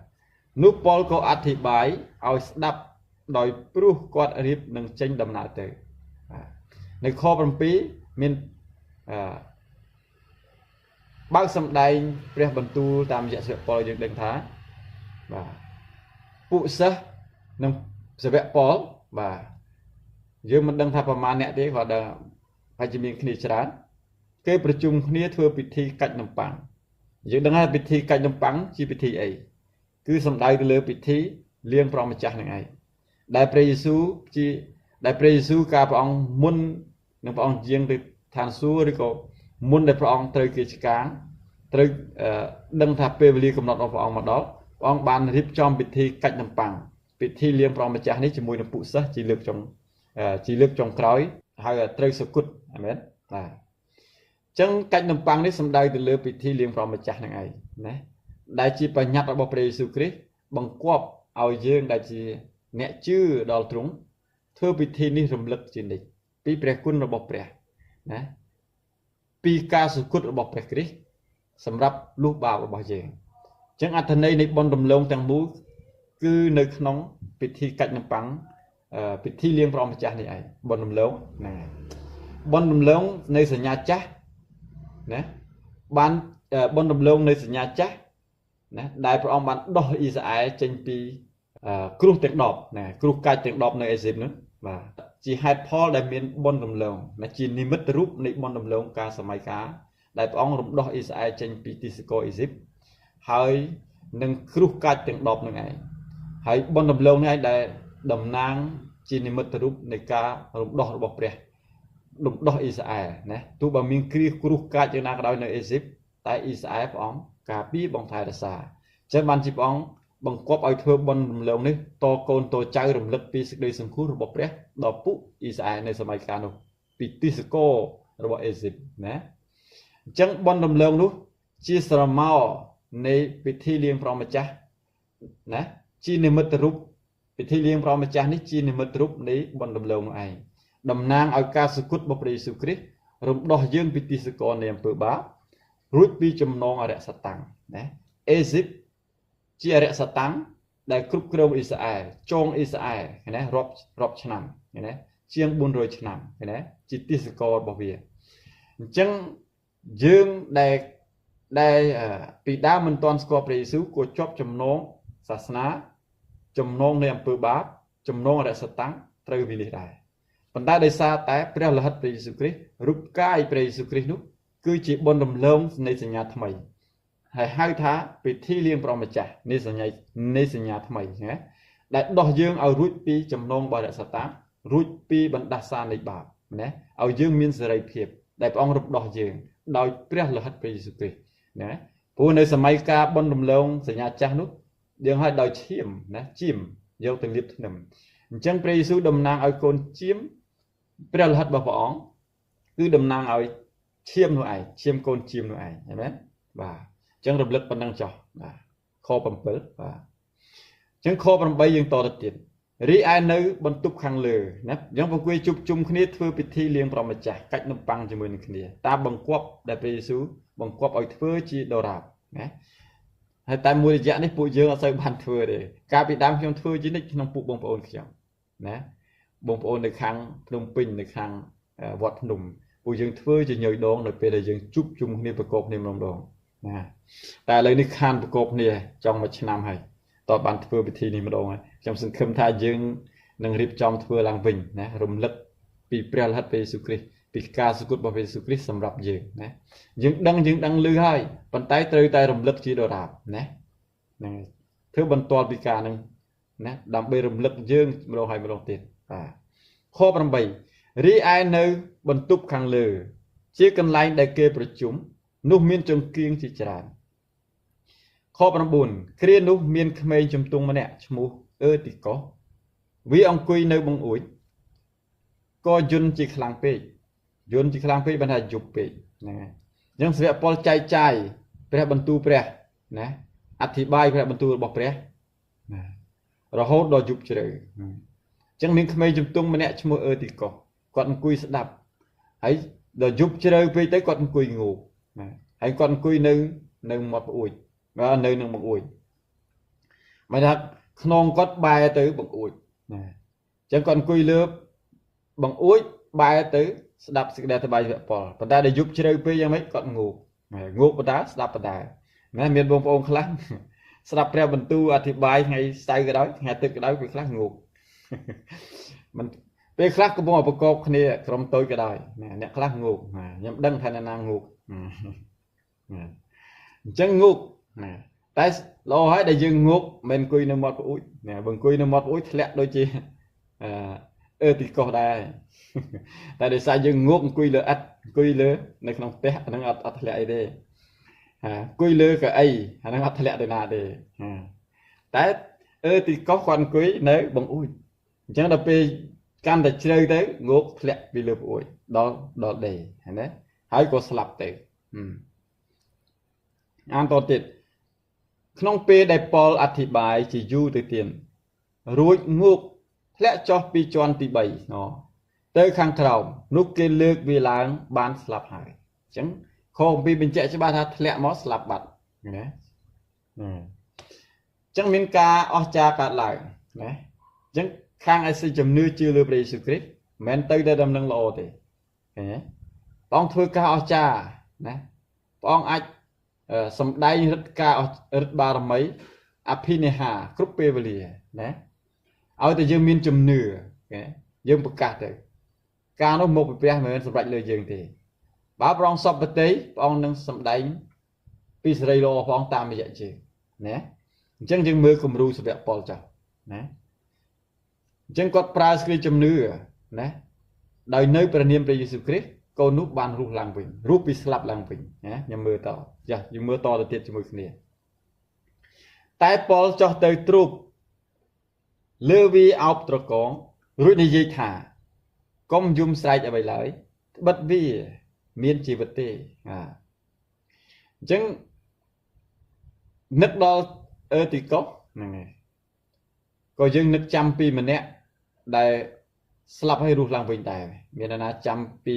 នោះប៉ុលក៏អធិប្បាយឲ្យស្ដាប់ដោយព្រោះគាត់រៀបនឹងចេញដំណើរទៅនៅខ7មានបើកសម្ដែងព្រះបន្ទូលតាមរយៈសាវកប៉ុលយើងដឹងថាបាទពួកសិស្សនិងសាវកប៉ុលបាទយើងមិនដឹងថាប្រមាណអ្នកទេគាត់ដឹងហើយជាមានគ្នាច្រើនគេប្រជុំគ្នាធ្វើពិធីកាច់នំប៉័ងយើងដឹងថាពិធីកាច់នំប៉័ងជាពិធីអីគឺសំដៅទៅលើពិធីលៀងព្រះម្ចាស់នឹងឯងដែលព្រះយេស៊ូវការព្រះអង្គមុននឹងព្រះអង្គយាងទៅឋានសួគ៌ឬក៏មុនដែលព្រះអង្គត្រូវគេឆ្កាងត្រូវដឹងថាពេលវេលាកំណត់របស់ព្រះអង្គមកដល់ព្រះអង្គបានរៀបចំពិធីកាច់នំប៉័ងពិធីលៀងព្រះម្ចាស់នេះជាមួយនឹងពួកសិស្សជាលើកចុងក្រោយហើយត្រូវសគត់អាមែនបាទអញ្ចឹងកាច់នំប៉័ងនេះសំដៅទៅលើពិធីលៀងព្រះម្ចាស់នឹងឯងណាដែលជាបញ្ញត្តិរបស់ព្រះយេស៊ូវគ្រីស្ទបង្គាប់ឲ្យយើងដែលជាអ្នកជឿដល់ទ្រង់ធ្វើពិធីនេះរំលឹកជានិច្ចពីព្រះគុណរបស់ព្រះណាពីការសគត់របស់ព្រះគ្រីស្ទសម្រាប់លុះបាបរបស់យើង ចឹងអត្ថន័យនៃបុណ្យរំលងទាំងមូលគឺនៅក្នុងពិធីកាច់នំប៉័ងពិធីលៀងព្រះម្ចាស់នេះឯងបុណ្យរំលងហ្នឹងហើយបុណ្យរំលងនៃសញ្ញាចាស់ណាបានបុណ្យរំលងនៃសញ្ញាចាស់ណាដែលព្រះអង្គបានដោះអ៊ីស្រាអែលចេញពីគ្រោះទាំង10ណាគ្រោះកាច់ទាំង10នៅអេស៊ីបនោះបាទជាហេតុផលដែលមានបុណ្យរំលងណាជានិមិត្តរូបនៃបុណ្យរំលងការសម័យកាលដែលព្រះអង្គរំដោះអ៊ីស្រាអែលចេញពីទីសកលអេស៊ីបហើយនឹងគ្រោះកាច់ទាំង10នឹងឯងហើយបុណ្យរំលងនេះឯងដែលតំណាងជានិមិត្តរូបនៃការរំដោះរបស់ព្រះរំដោះអ៊ីស្រាអែលណាទោះបើមានគ្រោះកាច់យ៉ាងណាក៏ដោយនៅអេស៊ីបតែអ៊ីស្រាអែលព្រះអង្គការពារបងថែរក្សាចឹងបានជាព្រះអង្គបង្គាប់ឲ្យធ្វើបុណ្យរំលងនេះតកូនតចៅរំលឹកពីសេចក្តីសង្គ្រោះរបស់ព្រះដល់ពួកអ៊ីស្រាអែលនៅសម័យកាលនោះពីទីសកលរបស់អេស៊ីបណាអញ្ចឹងបុណ្យរំលងនោះជាស្រមោលនៃពិធីលៀងព្រះម្ចាស់ណាជានិមិត្តរូបពិធីលៀងព្រះម្ចាស់នេះជានិមិត្តរូបនៃបុណ្យរំលងនោះឯងតំណាងឲ្យការសុគតរបស់ព្រះយេស៊ូវគ្រីស្ទរំដោះយើងពីទីសកលនៃអំពើបាបរួចពីចំណងអរិយសតាំងណាអេស៊ីបជាអរិយសតាំងដែលគ្រប់គ្រងអ៊ីស្រាអែលចងអ៊ីស្រាអែលណារាប់ឆ្នាំណាជាង400ឆ្នាំណាជាទីសកលរបស់វាអញ្ចឹងយើងដែលពីដើមមិនទាន់ស្គាល់ព្រះយេស៊ូវក៏ជាប់ចំណងសាសនាចំណងនៃអំពើបាបចំណងអរិយសតាំងត្រូវវិនិច្ឆ័យដែរប៉ុន្តែដោយសារតែព្រះលិខិតព្រះយេស៊ូវគ្រីស្ទរូបកាយព្រះយេស៊ូវគ្រីស្ទនោះគឺជាបុណ្យរំលងនៃសញ្ញាថ្មីហើយហៅថាពិធីលៀងព្រះម្ចាស់នៃសញ្ញាថ្មីណាដែលដោះយើងឲ្យរួចពីចំណងបរិសតារួចពីបណ្ដាសានៃបាបណាឲ្យយើងមានសេរីភាពដែលព្រះអង្គរំដោះយើងដោយព្រះលិខិតព្រះយេស៊ូវគ្រីស្ទណាព្រោះនៅសម័យកាលបុណ្យរំលងសញ្ញាចាស់នោះយើងឲ្យដោយឈាមណាឈាមយកទៅលាបថ្នាំអញ្ចឹងព្រះយេស៊ូវតំណាងឲ្យកូនឈាមព្រះលិខិតរបស់ព្រះអង្គគឺតំណាងឲ្យឈាមនោះឯងឈាមកូនឈាមនោះឯងឃើញទេបាទអញ្ចឹងរំលឹកប៉ុណ្ណឹងចុះបាទខ7បាទអញ្ចឹងខ8យើងតទៅទៀតរីឯនៅបន្ទប់ខាងលើណាអញ្ចឹងពួកគេជួបជុំគ្នាធ្វើពិធីលៀងព្រះម្ចាស់កាច់នំប៉័ងជាមួយនឹងគ្នាតាមបង្គាប់ដែលព្រះយេស៊ូវបង្គាប់ឲ្យធ្វើជាដរាបណាហើយតែមួយរយៈនេះពួកយើងអត់សូវបានធ្វើទេកាលពីដើមខ្ញុំធ្វើជានិច្ចក្នុងពួកបងប្អូនខ្ញុំណាបងប្អូននៅខាងភ្នំពេញនៅខាងវត្តភ្នំពួកយើងធ្វើជាញយដងនៅពេលដែលយើងជួបជុំគ្នាប្រកបគ្នាម្ដងណាតែឥឡូវនេះខានប្រកបគ្នាចង់មួយឆ្នាំហើយតើបានធ្វើពិធីនេះម្ដងហើយខ្ញុំសង្ឃឹមថាយើងនឹងរៀបចំធ្វើឡើងវិញណារំលឹកពីព្រះលិខិតព្រះយេស៊ូវគ្រីស្ទពីការសគត់របស់ព្រះយេស៊ូវគ្រីស្ទសម្រាប់យើងណាយើងដឹងឮហើយប៉ុន្តែត្រូវតែរំលឹកជាដរាបណាហ្នឹងធ្វើបន្តពីការហ្នឹងណាដើម្បីរំលឹកយើងម្ដងហើយម្ដងទៀតបាទខ8រីឯនៅបន្ទប់ខាងលើជាកន្លែងដែលគេប្រជុំនោះមានចង្គៀងជាច្រើនខ9គ្រានោះមានក្មេងជំទង់ម្នាក់ឈ្មោះអឺទីកុសវាអង្គុយនៅបង្អួចក៏យន់ជាខ្លាំងពេកបានថាយប់ពេកហ្នឹងហើយអញ្ចឹងសាវកពលចែកចាយព្រះបន្ទូលព្រះណាអធិប្បាយព្រះបន្ទូលរបស់ព្រះណារហូតដល់យប់ជ្រៅអញ្ចឹងមានក្មេងជំទង់ម្នាក់ឈ្មោះអឺទីកុសគាត់អង្គុយស្ដាប់ហើយដល់យប់ជ្រៅពេកទៅគាត់អង្គុយងូកណាហើយគាត់អង្គុយនៅមាត់ប្អួចនៅនឹងបង្អួចមិនថាខ្នងគាត់បែរទៅបង្អួចណាអញ្ចឹងគាត់អង្គុយលើបង្អួចបែរទៅស្ដាប់សេចក្តីអធិប្បាយព្រះពលប៉ុន្តែដល់យប់ជ្រៅពេកយ៉ាងម៉េចគាត់ងូកបណ្ដាស្ដាប់បណ្ដាណាមានបងប្អូនខ្លះស្ដាប់ព្រះបន្ទូលអធិប្បាយថ្ងៃសៅរ៍ក៏ដោយថ្ងៃអាទិត្យក៏ដោយពេលខ្លះងូកមិនពេលខ្លះកំពុងប្រកបគ្នាក្រុមតូចក៏ដោយណាអ្នកខ្លះងូកខ្ញុំដឹងថាអ្នកណាងូកអញ្ចឹងងូកណាតែល្អហើយដែលយើងងូកមិនអង្គុយនៅមាត់ប្អួចណាបើអង្គុយនៅមាត់ប្អួចធ្លាក់ដូចជាទីកុសដែរតែដោយសារយើងងូកអង្គុយលើឥដ្ឋអង្គុយលើនៅក្នុងផ្ទះអាហ្នឹងអត់ធ្លាក់អីទេអង្គុយលើកៅអីអាហ្នឹងអត់ធ្លាក់ទៅណាទេតែទីកុសគាត់អង្គុយនៅបង្អួចអញ្ចឹងដល់ពេលកាន់តែជ្រៅទៅងូកធ្លាក់ពីលើប្អួចដល់ដេឃើញទេហើយក៏ស្លាប់ទៅអានតទៀតក្នុងពេលដែលប៉ុលអធិប្បាយជាយូរទៅទៀតរួចងូកធ្លាក់ចុះពីជាន់ទី3ទៅខាងក្រោមនោះគេលើកវាឡើងបានស្លាប់ហើយអញ្ចឹងខអំពីបញ្ជាក់ច្បាស់ថាធ្លាក់មកស្លាប់បាត់ណា chẳng miên ca ở cha cả lại nè chẳng khang ai xây chấm nư chưa lừa bề sự kít men tới đây đâm nâng lộ thì nè bong thôi ca ở cha nè bong ai sầm đai rất ca rất ba mấy aphineha cướp về liền nè ở từ dương miên chấm nư nè dương bực cả rồi ca nó một bề mà sầm đai lời dương thì bà bong sập bát tế bong nâng sầm đai Israel bong tam như vậy chứ nè chẳng chừng mưa cùng ru sẽ Paul chả nè chẳng có price chấm nư nè đời nơiประนิม ព្រះយេស៊ូវគ្រីស្ទកូននោះបានរស់ឡើងវិញរស់ពីស្លាប់ឡើងវិញណាញ៉ាំមើលតចាយើងមើលតទៅទៀតជាមួយគ្នាតែប៉ុលចោះទៅទ្រូបលើវីអោបត្រកងរួចនិយាយថាកុំយំស្រែកអ្វីឡើយបិទវាមានជីវិតទេអញ្ចឹងនឹកដល់អឺទីកុសហ្នឹងហើយក៏យើងនឹកចាំពីម្នាក់ដែលស្លាប់ហើយរស់ឡើងវិញដែរមានណាចាំពី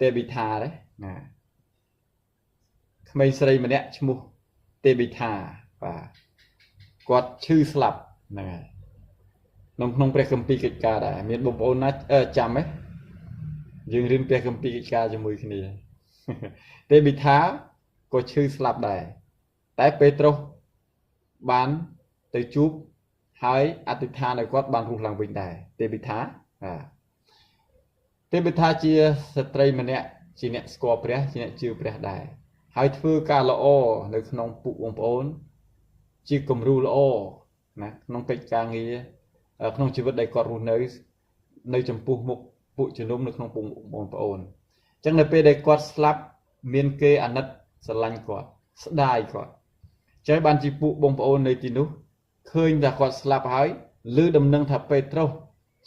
ទេប៊ីថាដែរណាក្មេងស្រីម្នាក់ឈ្មោះទេប៊ីថាបាទគាត់ឈឺស្លាប់ហ្នឹងហើយក្នុងព្រះគម្ពីរកិច្ចការដែរមានបងប្អូនណាចាំទេយើងរៀនព្រះគម្ពីរកិច្ចការជាមួយគ្នាទេប៊ីថាក៏ឈឺស្លាប់ដែរតែពេត្រុសបានទៅជួបហើយអធិដ្ឋានឲ្យគាត់បានរស់ឡើងវិញដែរទេប៊ីថាទេប៊ីថាជាស្ត្រីម្នាក់ជាអ្នកស្គាល់ព្រះជាអ្នកជឿព្រះដែរហើយធ្វើការល្អនៅក្នុងពួកបងប្អូនជាគំរូល្អណាក្នុងកិច្ចការងារក្នុងជីវិតដែលគាត់រស់នៅចំពោះមុខពួកជំនុំនៅក្នុងពួកបងប្អូនអញ្ចឹងនៅពេលដែលគាត់ស្លាប់មានគេអាណិតស្រឡាញ់គាត់ស្ដាយគាត់ចឹងបានជាពួកបងប្អូននៅទីនោះឃើញថាគាត់ស្លាប់ហើយឮដំណឹងថាពេត្រុស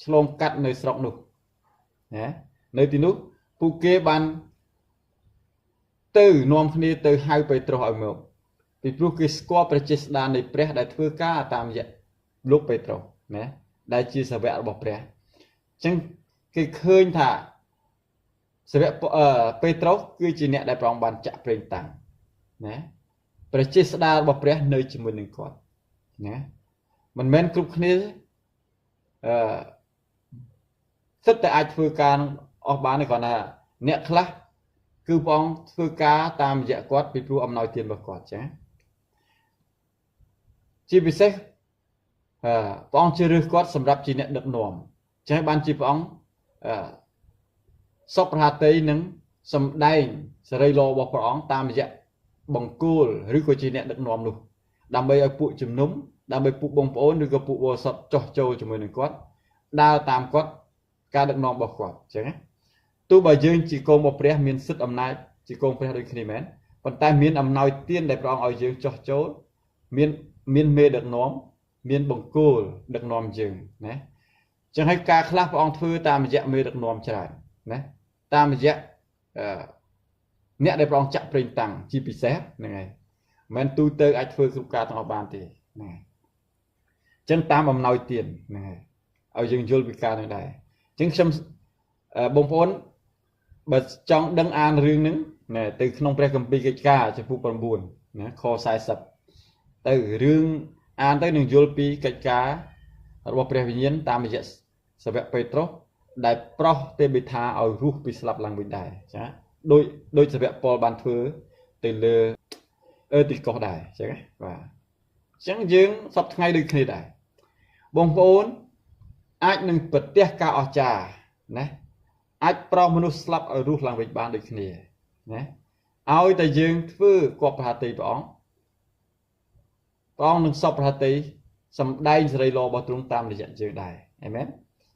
ឆ្លងកាត់នៅស្រុកនោះណានៅទីនោះពួកគេបានទៅនាំគ្នាទៅហៅពេត្រុសឲ្យមកពីព្រោះគេស្គាល់ព្រះចេស្តានៃព្រះដែលធ្វើការតាមរយៈលោកពេត្រុសណាដែលជាសាវករបស់ព្រះអញ្ចឹងគេឃើញថាសាវកពេត្រុសគឺជាអ្នកដែលព្រះអង្គបានចាក់ប្រេងតាំងណាព្រះចេស្តារបស់ព្រះនៅជាមួយនឹងគាត់ណាមិនមែនគ្រប់គ្នាសិតតែអាចធ្វើការអស់បានទេគ្រាន់តែអ្នកខ្លះគឺព្រះអង្គធ្វើការតាមរយៈគាត់ពីព្រោះអំណោយទានរបស់គាត់ចាជាពិសេសព្រះអង្គជ្រើសរើសគាត់សម្រាប់ជាអ្នកដឹកនាំចឹងបានជាព្រះអង្គសពប្រហាតីនឹងសម្ដែងសេរីល្អរបស់ព្រះអង្គតាមរយៈបង្គោលឬក៏ជាអ្នកដឹកនាំនោះដើម្បីឲ្យពួកជំនុំដើម្បីពួកបងប្អូនឬក៏ពួកវត្តសតចោះចូលជាមួយនឹងគាត់ដើរតាមគាត់ការដឹកនាំរបស់គាត់អញ្ចឹងណាទោះបើយើងជាកូនរបស់ព្រះមានសិទ្ធិអំណាចជាកូនព្រះដូចគ្នាមែនប៉ុន្តែមានអំណោយទានដែលព្រះអង្គឲ្យយើងចោះចូលមានមេដឹកនាំមានបង្គោលដឹកនាំយើងណាអញ្ចឹងហើយការខ្លះព្រះអង្គធ្វើតាមរយៈមេដឹកនាំច្រើនណាតាមរយៈអ្នកដែលព្រះអង្គចាក់ប្រេងតាំងជាពិសេសហ្នឹងហើយមិនមែនទូទៅអាចធ្វើគ្រប់ការទាំងអស់បានទេណាអញ្ចឹងតាមអំណោយទានហ្នឹងហើយឲ្យយើងយល់ពីការនេះដែរអញ្ចឹងខ្ញុំបងប្អូនបើចង់ដឹងអានរឿងហ្នឹងណាទៅក្នុងព្រះគម្ពីរកិច្ចការចំពោះ9ណាខ40ទៅរឿងអានទៅនឹងយល់ពីកិច្ចការរបស់ព្រះវិញ្ញាណតាមរយៈសាវកពេត្រុសដែលប្រោះទេប៊ីថាឲ្យរស់ពីស្លាប់ឡើងវិញដែរចាដោយសាវកប៉ុលបានធ្វើទៅលើទីកុសដែរអញ្ចឹងបាទអញ្ចឹងយើងសពថ្ងៃដូចគ្នាដែរបងប្អូនអាចនឹងប្រទះការអស្ចារ្យណាអាចប្រោសមនុស្សស្លាប់ឲ្យរស់ឡើងវិញបានដូចគ្នាណាឲ្យតែយើងធ្វើគប់ប្រហាតីព្រះអង្គនឹងសពប្រហាតីសម្ដែងសេរីល្អរបស់ទ្រង់តាមរយៈយើងដែរអេមែន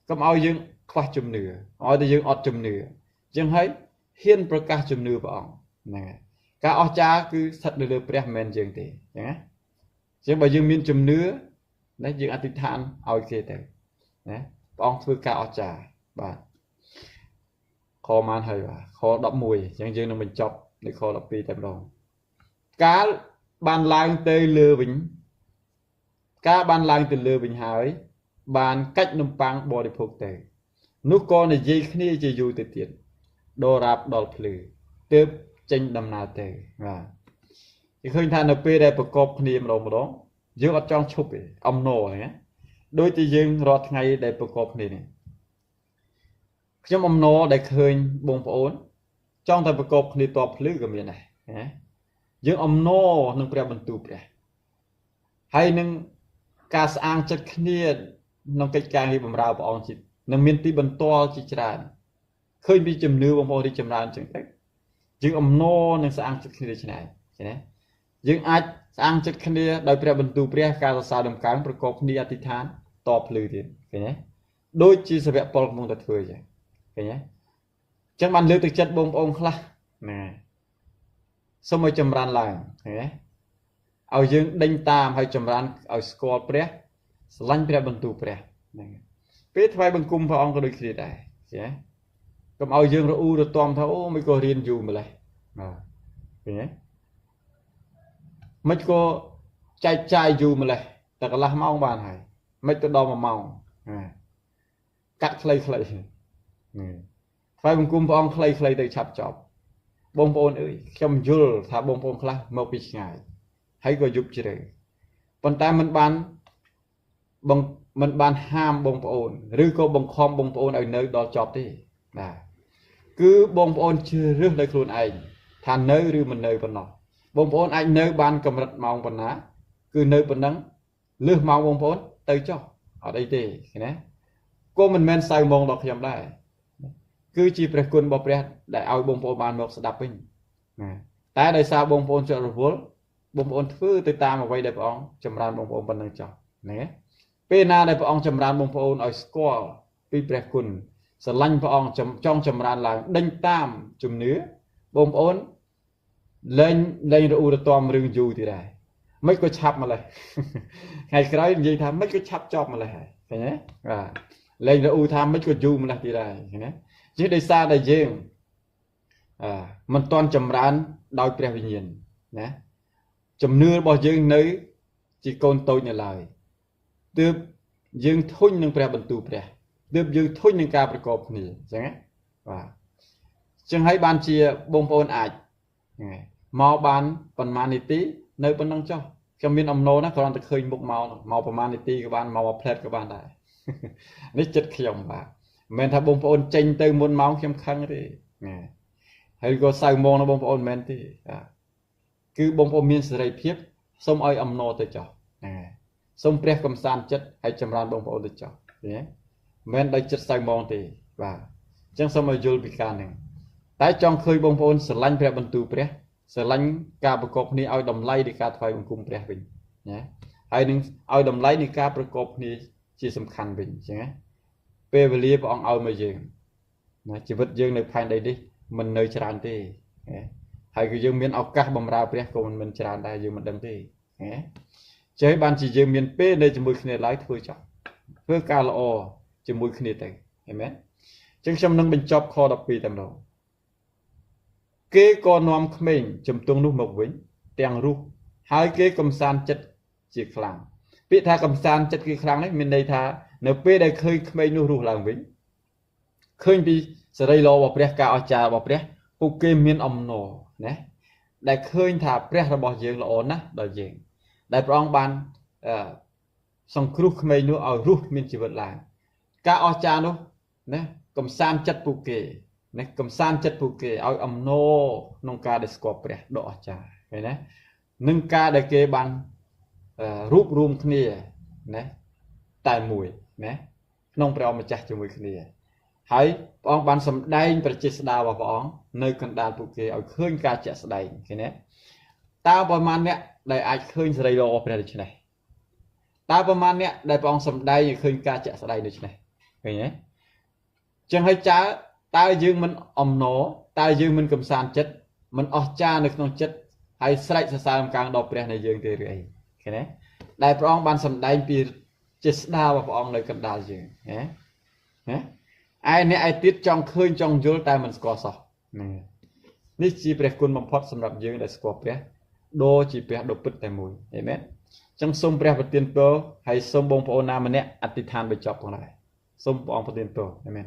កុំឲ្យយើងខ្វះជំនឿឲ្យតែយើងអត់ជំនឿអញ្ចឹងហើយហ៊ានប្រកាសជំនឿព្រះអង្គហ្នឹងហើយការអស្ចារ្យគឺស្ថិតនៅលើព្រះមិនមែនយើងទេអញ្ចឹងណាអញ្ចឹងបើយើងមានជំនឿណាយើងអធិដ្ឋានឲ្យគេទៅណាព្រះអង្គធ្វើការអស្ចារ្យបាទខម៉ានហើយបាទខ11អញ្ចឹងយើងនឹងបញ្ចប់នៅខ12តែម្ដងកាលបានឡើងទៅលើវិញការបានឡើងទៅលើវិញហើយបានកាច់នំប៉័ងបរិភោគទៅនោះក៏និយាយគ្នាជាយូរទៅទៀតដរាបដល់ភ្លឺទើបចេញដំណើរទៅបាទអ thì khơi than ở pe đâyประกอบគ្នាម្ដង dương ở trong chụp âm nổ này đôi thì dương rọt ngay đểประกอบគ្នានេះខ្ញុំអំណរដែលឃើញបងប្អូនចង់តែប្រកបគ្នាតបភ្លឺក៏មានដែរណាយើងអំណរនឹងព្រះបន្ទូលព្រះហើយនឹងការស្អាងចិត្តគ្នាក្នុងកិច្ចការងារបម្រើព្រះអង្គជាតិនឹងមានទីបន្ទាល់ជាច្រើនឃើញពីជំនឿបងប្អូនរីចម្រើនចឹងទៅយើងអំណរនឹងស្អាងចិត្តគ្នាឆ្នៃឃើញទេយើងអាចស្អាងចិត្តគ្នាដោយព្រះបន្ទូលព្រះការសរសើរដំកើងប្រកបគ្នាអធិដ្ឋានតបភ្លឺទៀតឃើញទេដូចជាសាវកប៉ុលកំពុងតែធ្វើចឹងឃើញទេចឹងបានលើកទឹកចិត្តបងប្អូនខ្លះណាសូមឲ្យចម្រើនឡើងឃើញទេឲ្យយើងដេញតាមឲ្យចម្រើនឲ្យស្គាល់ព្រះស្រឡាញ់ព្រះបន្ទូលព្រះហ្នឹងពេលថ្វាយបង្គំព្រះអង្គក៏ដូចគ្នាដែរឃើញទេកុំឲ្យយើងរអ៊ូរទាំថាអូមិនក៏រៀនយូរម្លេះបាទឃើញទេមិនក៏ចែកចាយយូរម្លេះតែកន្លះម៉ោងបានហើយមិនទៅដល់1ម៉ោងកាត់ខ្លីៗថ្វាយបង្គំព្រះអង្គខ្លីៗទៅឆាប់ចប់បងប្អូនអើយខ្ញុំយល់ថាបងប្អូនខ្លះមកពីឆ្ងាយហើយក៏យប់ជ្រៅប៉ុន្តែមិនបានហាមបងប្អូនឬក៏បង្ខំបងប្អូនឲ្យនៅដល់ចប់ទេបាទគឺបងប្អូនជ្រើសរើសដោយខ្លួនឯងថានៅឬមិននៅប៉ុណ្ណោះបងប្អូនអាចនៅបានកម្រិតម៉ោងប៉ុណ្ណាគឺនៅប៉ុណ្ណឹងលើសម៉ោងបងប្អូនទៅចុះអត់អីទេឃើញណាក៏មិនមែនសៅម៉ោងដល់ខ្ញុំដែរគឺជាព្រះគុណរបស់ព្រះដែលឲ្យបងប្អូនបានមកស្ដាប់វិញណាតែដោយសារបងប្អូនជាប់រវល់បងប្អូនធ្វើទៅតាមអ្វីដែលព្រះអង្គចម្រើនបងប្អូនប៉ុណ្ណឹងចុះណាពេលណាដែលព្រះអង្គចម្រើនបងប្អូនឲ្យស្គាល់ពីព្រះគុណស្រឡាញ់ព្រះអង្គចង់ចម្រើនឡើងដេញតាមជំនឿបងប្អូនលែងរអ៊ូរទាំរឿងយូរទៀតដែរមិនក៏ឆាប់ម្លេះថ្ងៃក្រោយនិយាយថាមិនក៏ឆាប់ចប់ម្លេះហើយឃើញទេបាទលែងរអ៊ូថាមិនក៏យូរម្លេះទៀតដែរឃើញទេជាដោយសារតែយើងមិនទាន់ចម្រើនដោយព្រះវិញ្ញាណណាជំនឿរបស់យើងនៅជាកូនតូចនៅឡើយទើបយើងធុញនឹងព្រះបន្ទូលព្រះទើបយើងធុញនឹងការប្រកបគ្នាអញ្ចឹងណាបាទអញ្ចឹងហើយបានជាបងប្អូនអាចមកបានប៉ុន្មាននាទីនៅប៉ុណ្ណឹងចុះខ្ញុំមានអំណរណាគ្រាន់តែឃើញមុខមកប្រហែលនាទីក៏បានមកផ្លែតក៏បានដែរនេះចិត្តខ្ញុំបាទមិនមែនថាបងប្អូនចេញទៅមុនម៉ោងខ្ញុំខឹងទេណាហើយក៏សៅម៉ោងណាបងប្អូនមិនមែនទេគឺបងប្អូនមានសេរីភាពសូមឲ្យអំណរទៅចុះណាសូមព្រះកំសាន្តចិត្តឲ្យចម្រើនបងប្អូនទៅចុះណាមិនមែនដោយចិត្តសៅម៉ោងទេបាទអញ្ចឹងសូមឲ្យយល់ពីការហ្នឹងតែចង់ឃើញបងប្អូនស្រឡាញ់ព្រះបន្ទូលព្រះស្រឡាញ់ការប្រកបគ្នាឲ្យតម្លៃនៃការថ្វាយបង្គំព្រះវិញណាហើយនឹងឲ្យតម្លៃនៃការប្រកបគ្នាជាសំខាន់វិញអញ្ចឹងណាពេលវេលាព្រះអង្គឲ្យមកយើងណាជីវិតយើងនៅផែនដីនេះមិននៅច្រើនទេហើយគឺយើងមានឱកាសបម្រើព្រះក៏មិនច្រើនដែរយើងមិនដឹងទេណាចេះបានជាយើងមានពេលនៅជាមួយគ្នាឡើយធ្វើចោះធ្វើការល្អជាមួយគ្នាទៅឃើញមែនអញ្ចឹងខ្ញុំនឹងបញ្ចប់ខ12តែម្ដងគេក៏នាំក្មេងជំទង់នោះមកវិញទាំងរស់ហើយគេកំសាន្តចិត្តជាខ្លាំងពាក្យថាកំសាន្តចិត្តគឺខ្លាំងនេះមានន័យថានៅពេលដែលឃើញក្មេងនោះរស់ឡើងវិញឃើញពីសេរីល្អរបស់ព្រះការអស្ចារ្យរបស់ព្រះពួកគេមានអំណរណាដែលឃើញថាព្រះរបស់យើងល្អណាស់ដល់យើងដែលព្រះអង្គបានសង្គ្រោះក្មេងនោះឲ្យរស់មានជីវិតឡើងការអស្ចារ្យនោះណាកំសាន្តចិត្តពួកគេណាកំសាន្តចិត្តពួកគេឲ្យអំណរក្នុងការដែលស្គាល់ព្រះដ៏អស្ចារ្យឃើញណានឹងការដែលគេបានរួបរวมគ្នាណាតែមួយណាក្នុងព្រះអង្គម្ចាស់ជាមួយគ្នាហើយព្រះអង្គបានសម្ដែងប្រជាស្ដាររបស់ព្រះអង្គនៅកណ្ដាលពួកគេឲ្យឃើញការជាក់ស្ដែងឃើញទេតើប្រមាណអ្នកដែលអាចឃើញសេរីល្អរបស់ព្រះដូច្នេះតើប្រមាណអ្នកដែលព្រះអង្គសម្ដែងឲ្យឃើញការជាក់ស្ដែងដូច្នេះឃើញទេចឹងហើយតើយើងមិនអំណរតើយើងមិនកំសាន្តចិត្តមិនអស្ចារ្យនៅក្នុងចិត្តហើយស្រែកសរសើរអំកើងដល់ព្រះនៃយើងទេឬអីឃើញទេដែលព្រះអង្គបានសម្ដែងពីជាស្ដាររបស់ព្រះអង្គនៅកណ្ដាលយើងណាឯអ្នកឯទៀតចង់ឃើញចង់យល់តែមិនស្គាល់សោះនេះជាព្រះគុណបំផុតសម្រាប់យើងដែលស្គាល់ព្រះដ៏ជាព្រះដ៏ពិតតែមួយអេមែនចឹងសូមព្រះប្រទានពរហើយសូមបងប្អូនណាម្នាក់អធិដ្ឋានបញ្ចប់ផងដែរសូមព្រះអង្គប្រទានពរអេមែន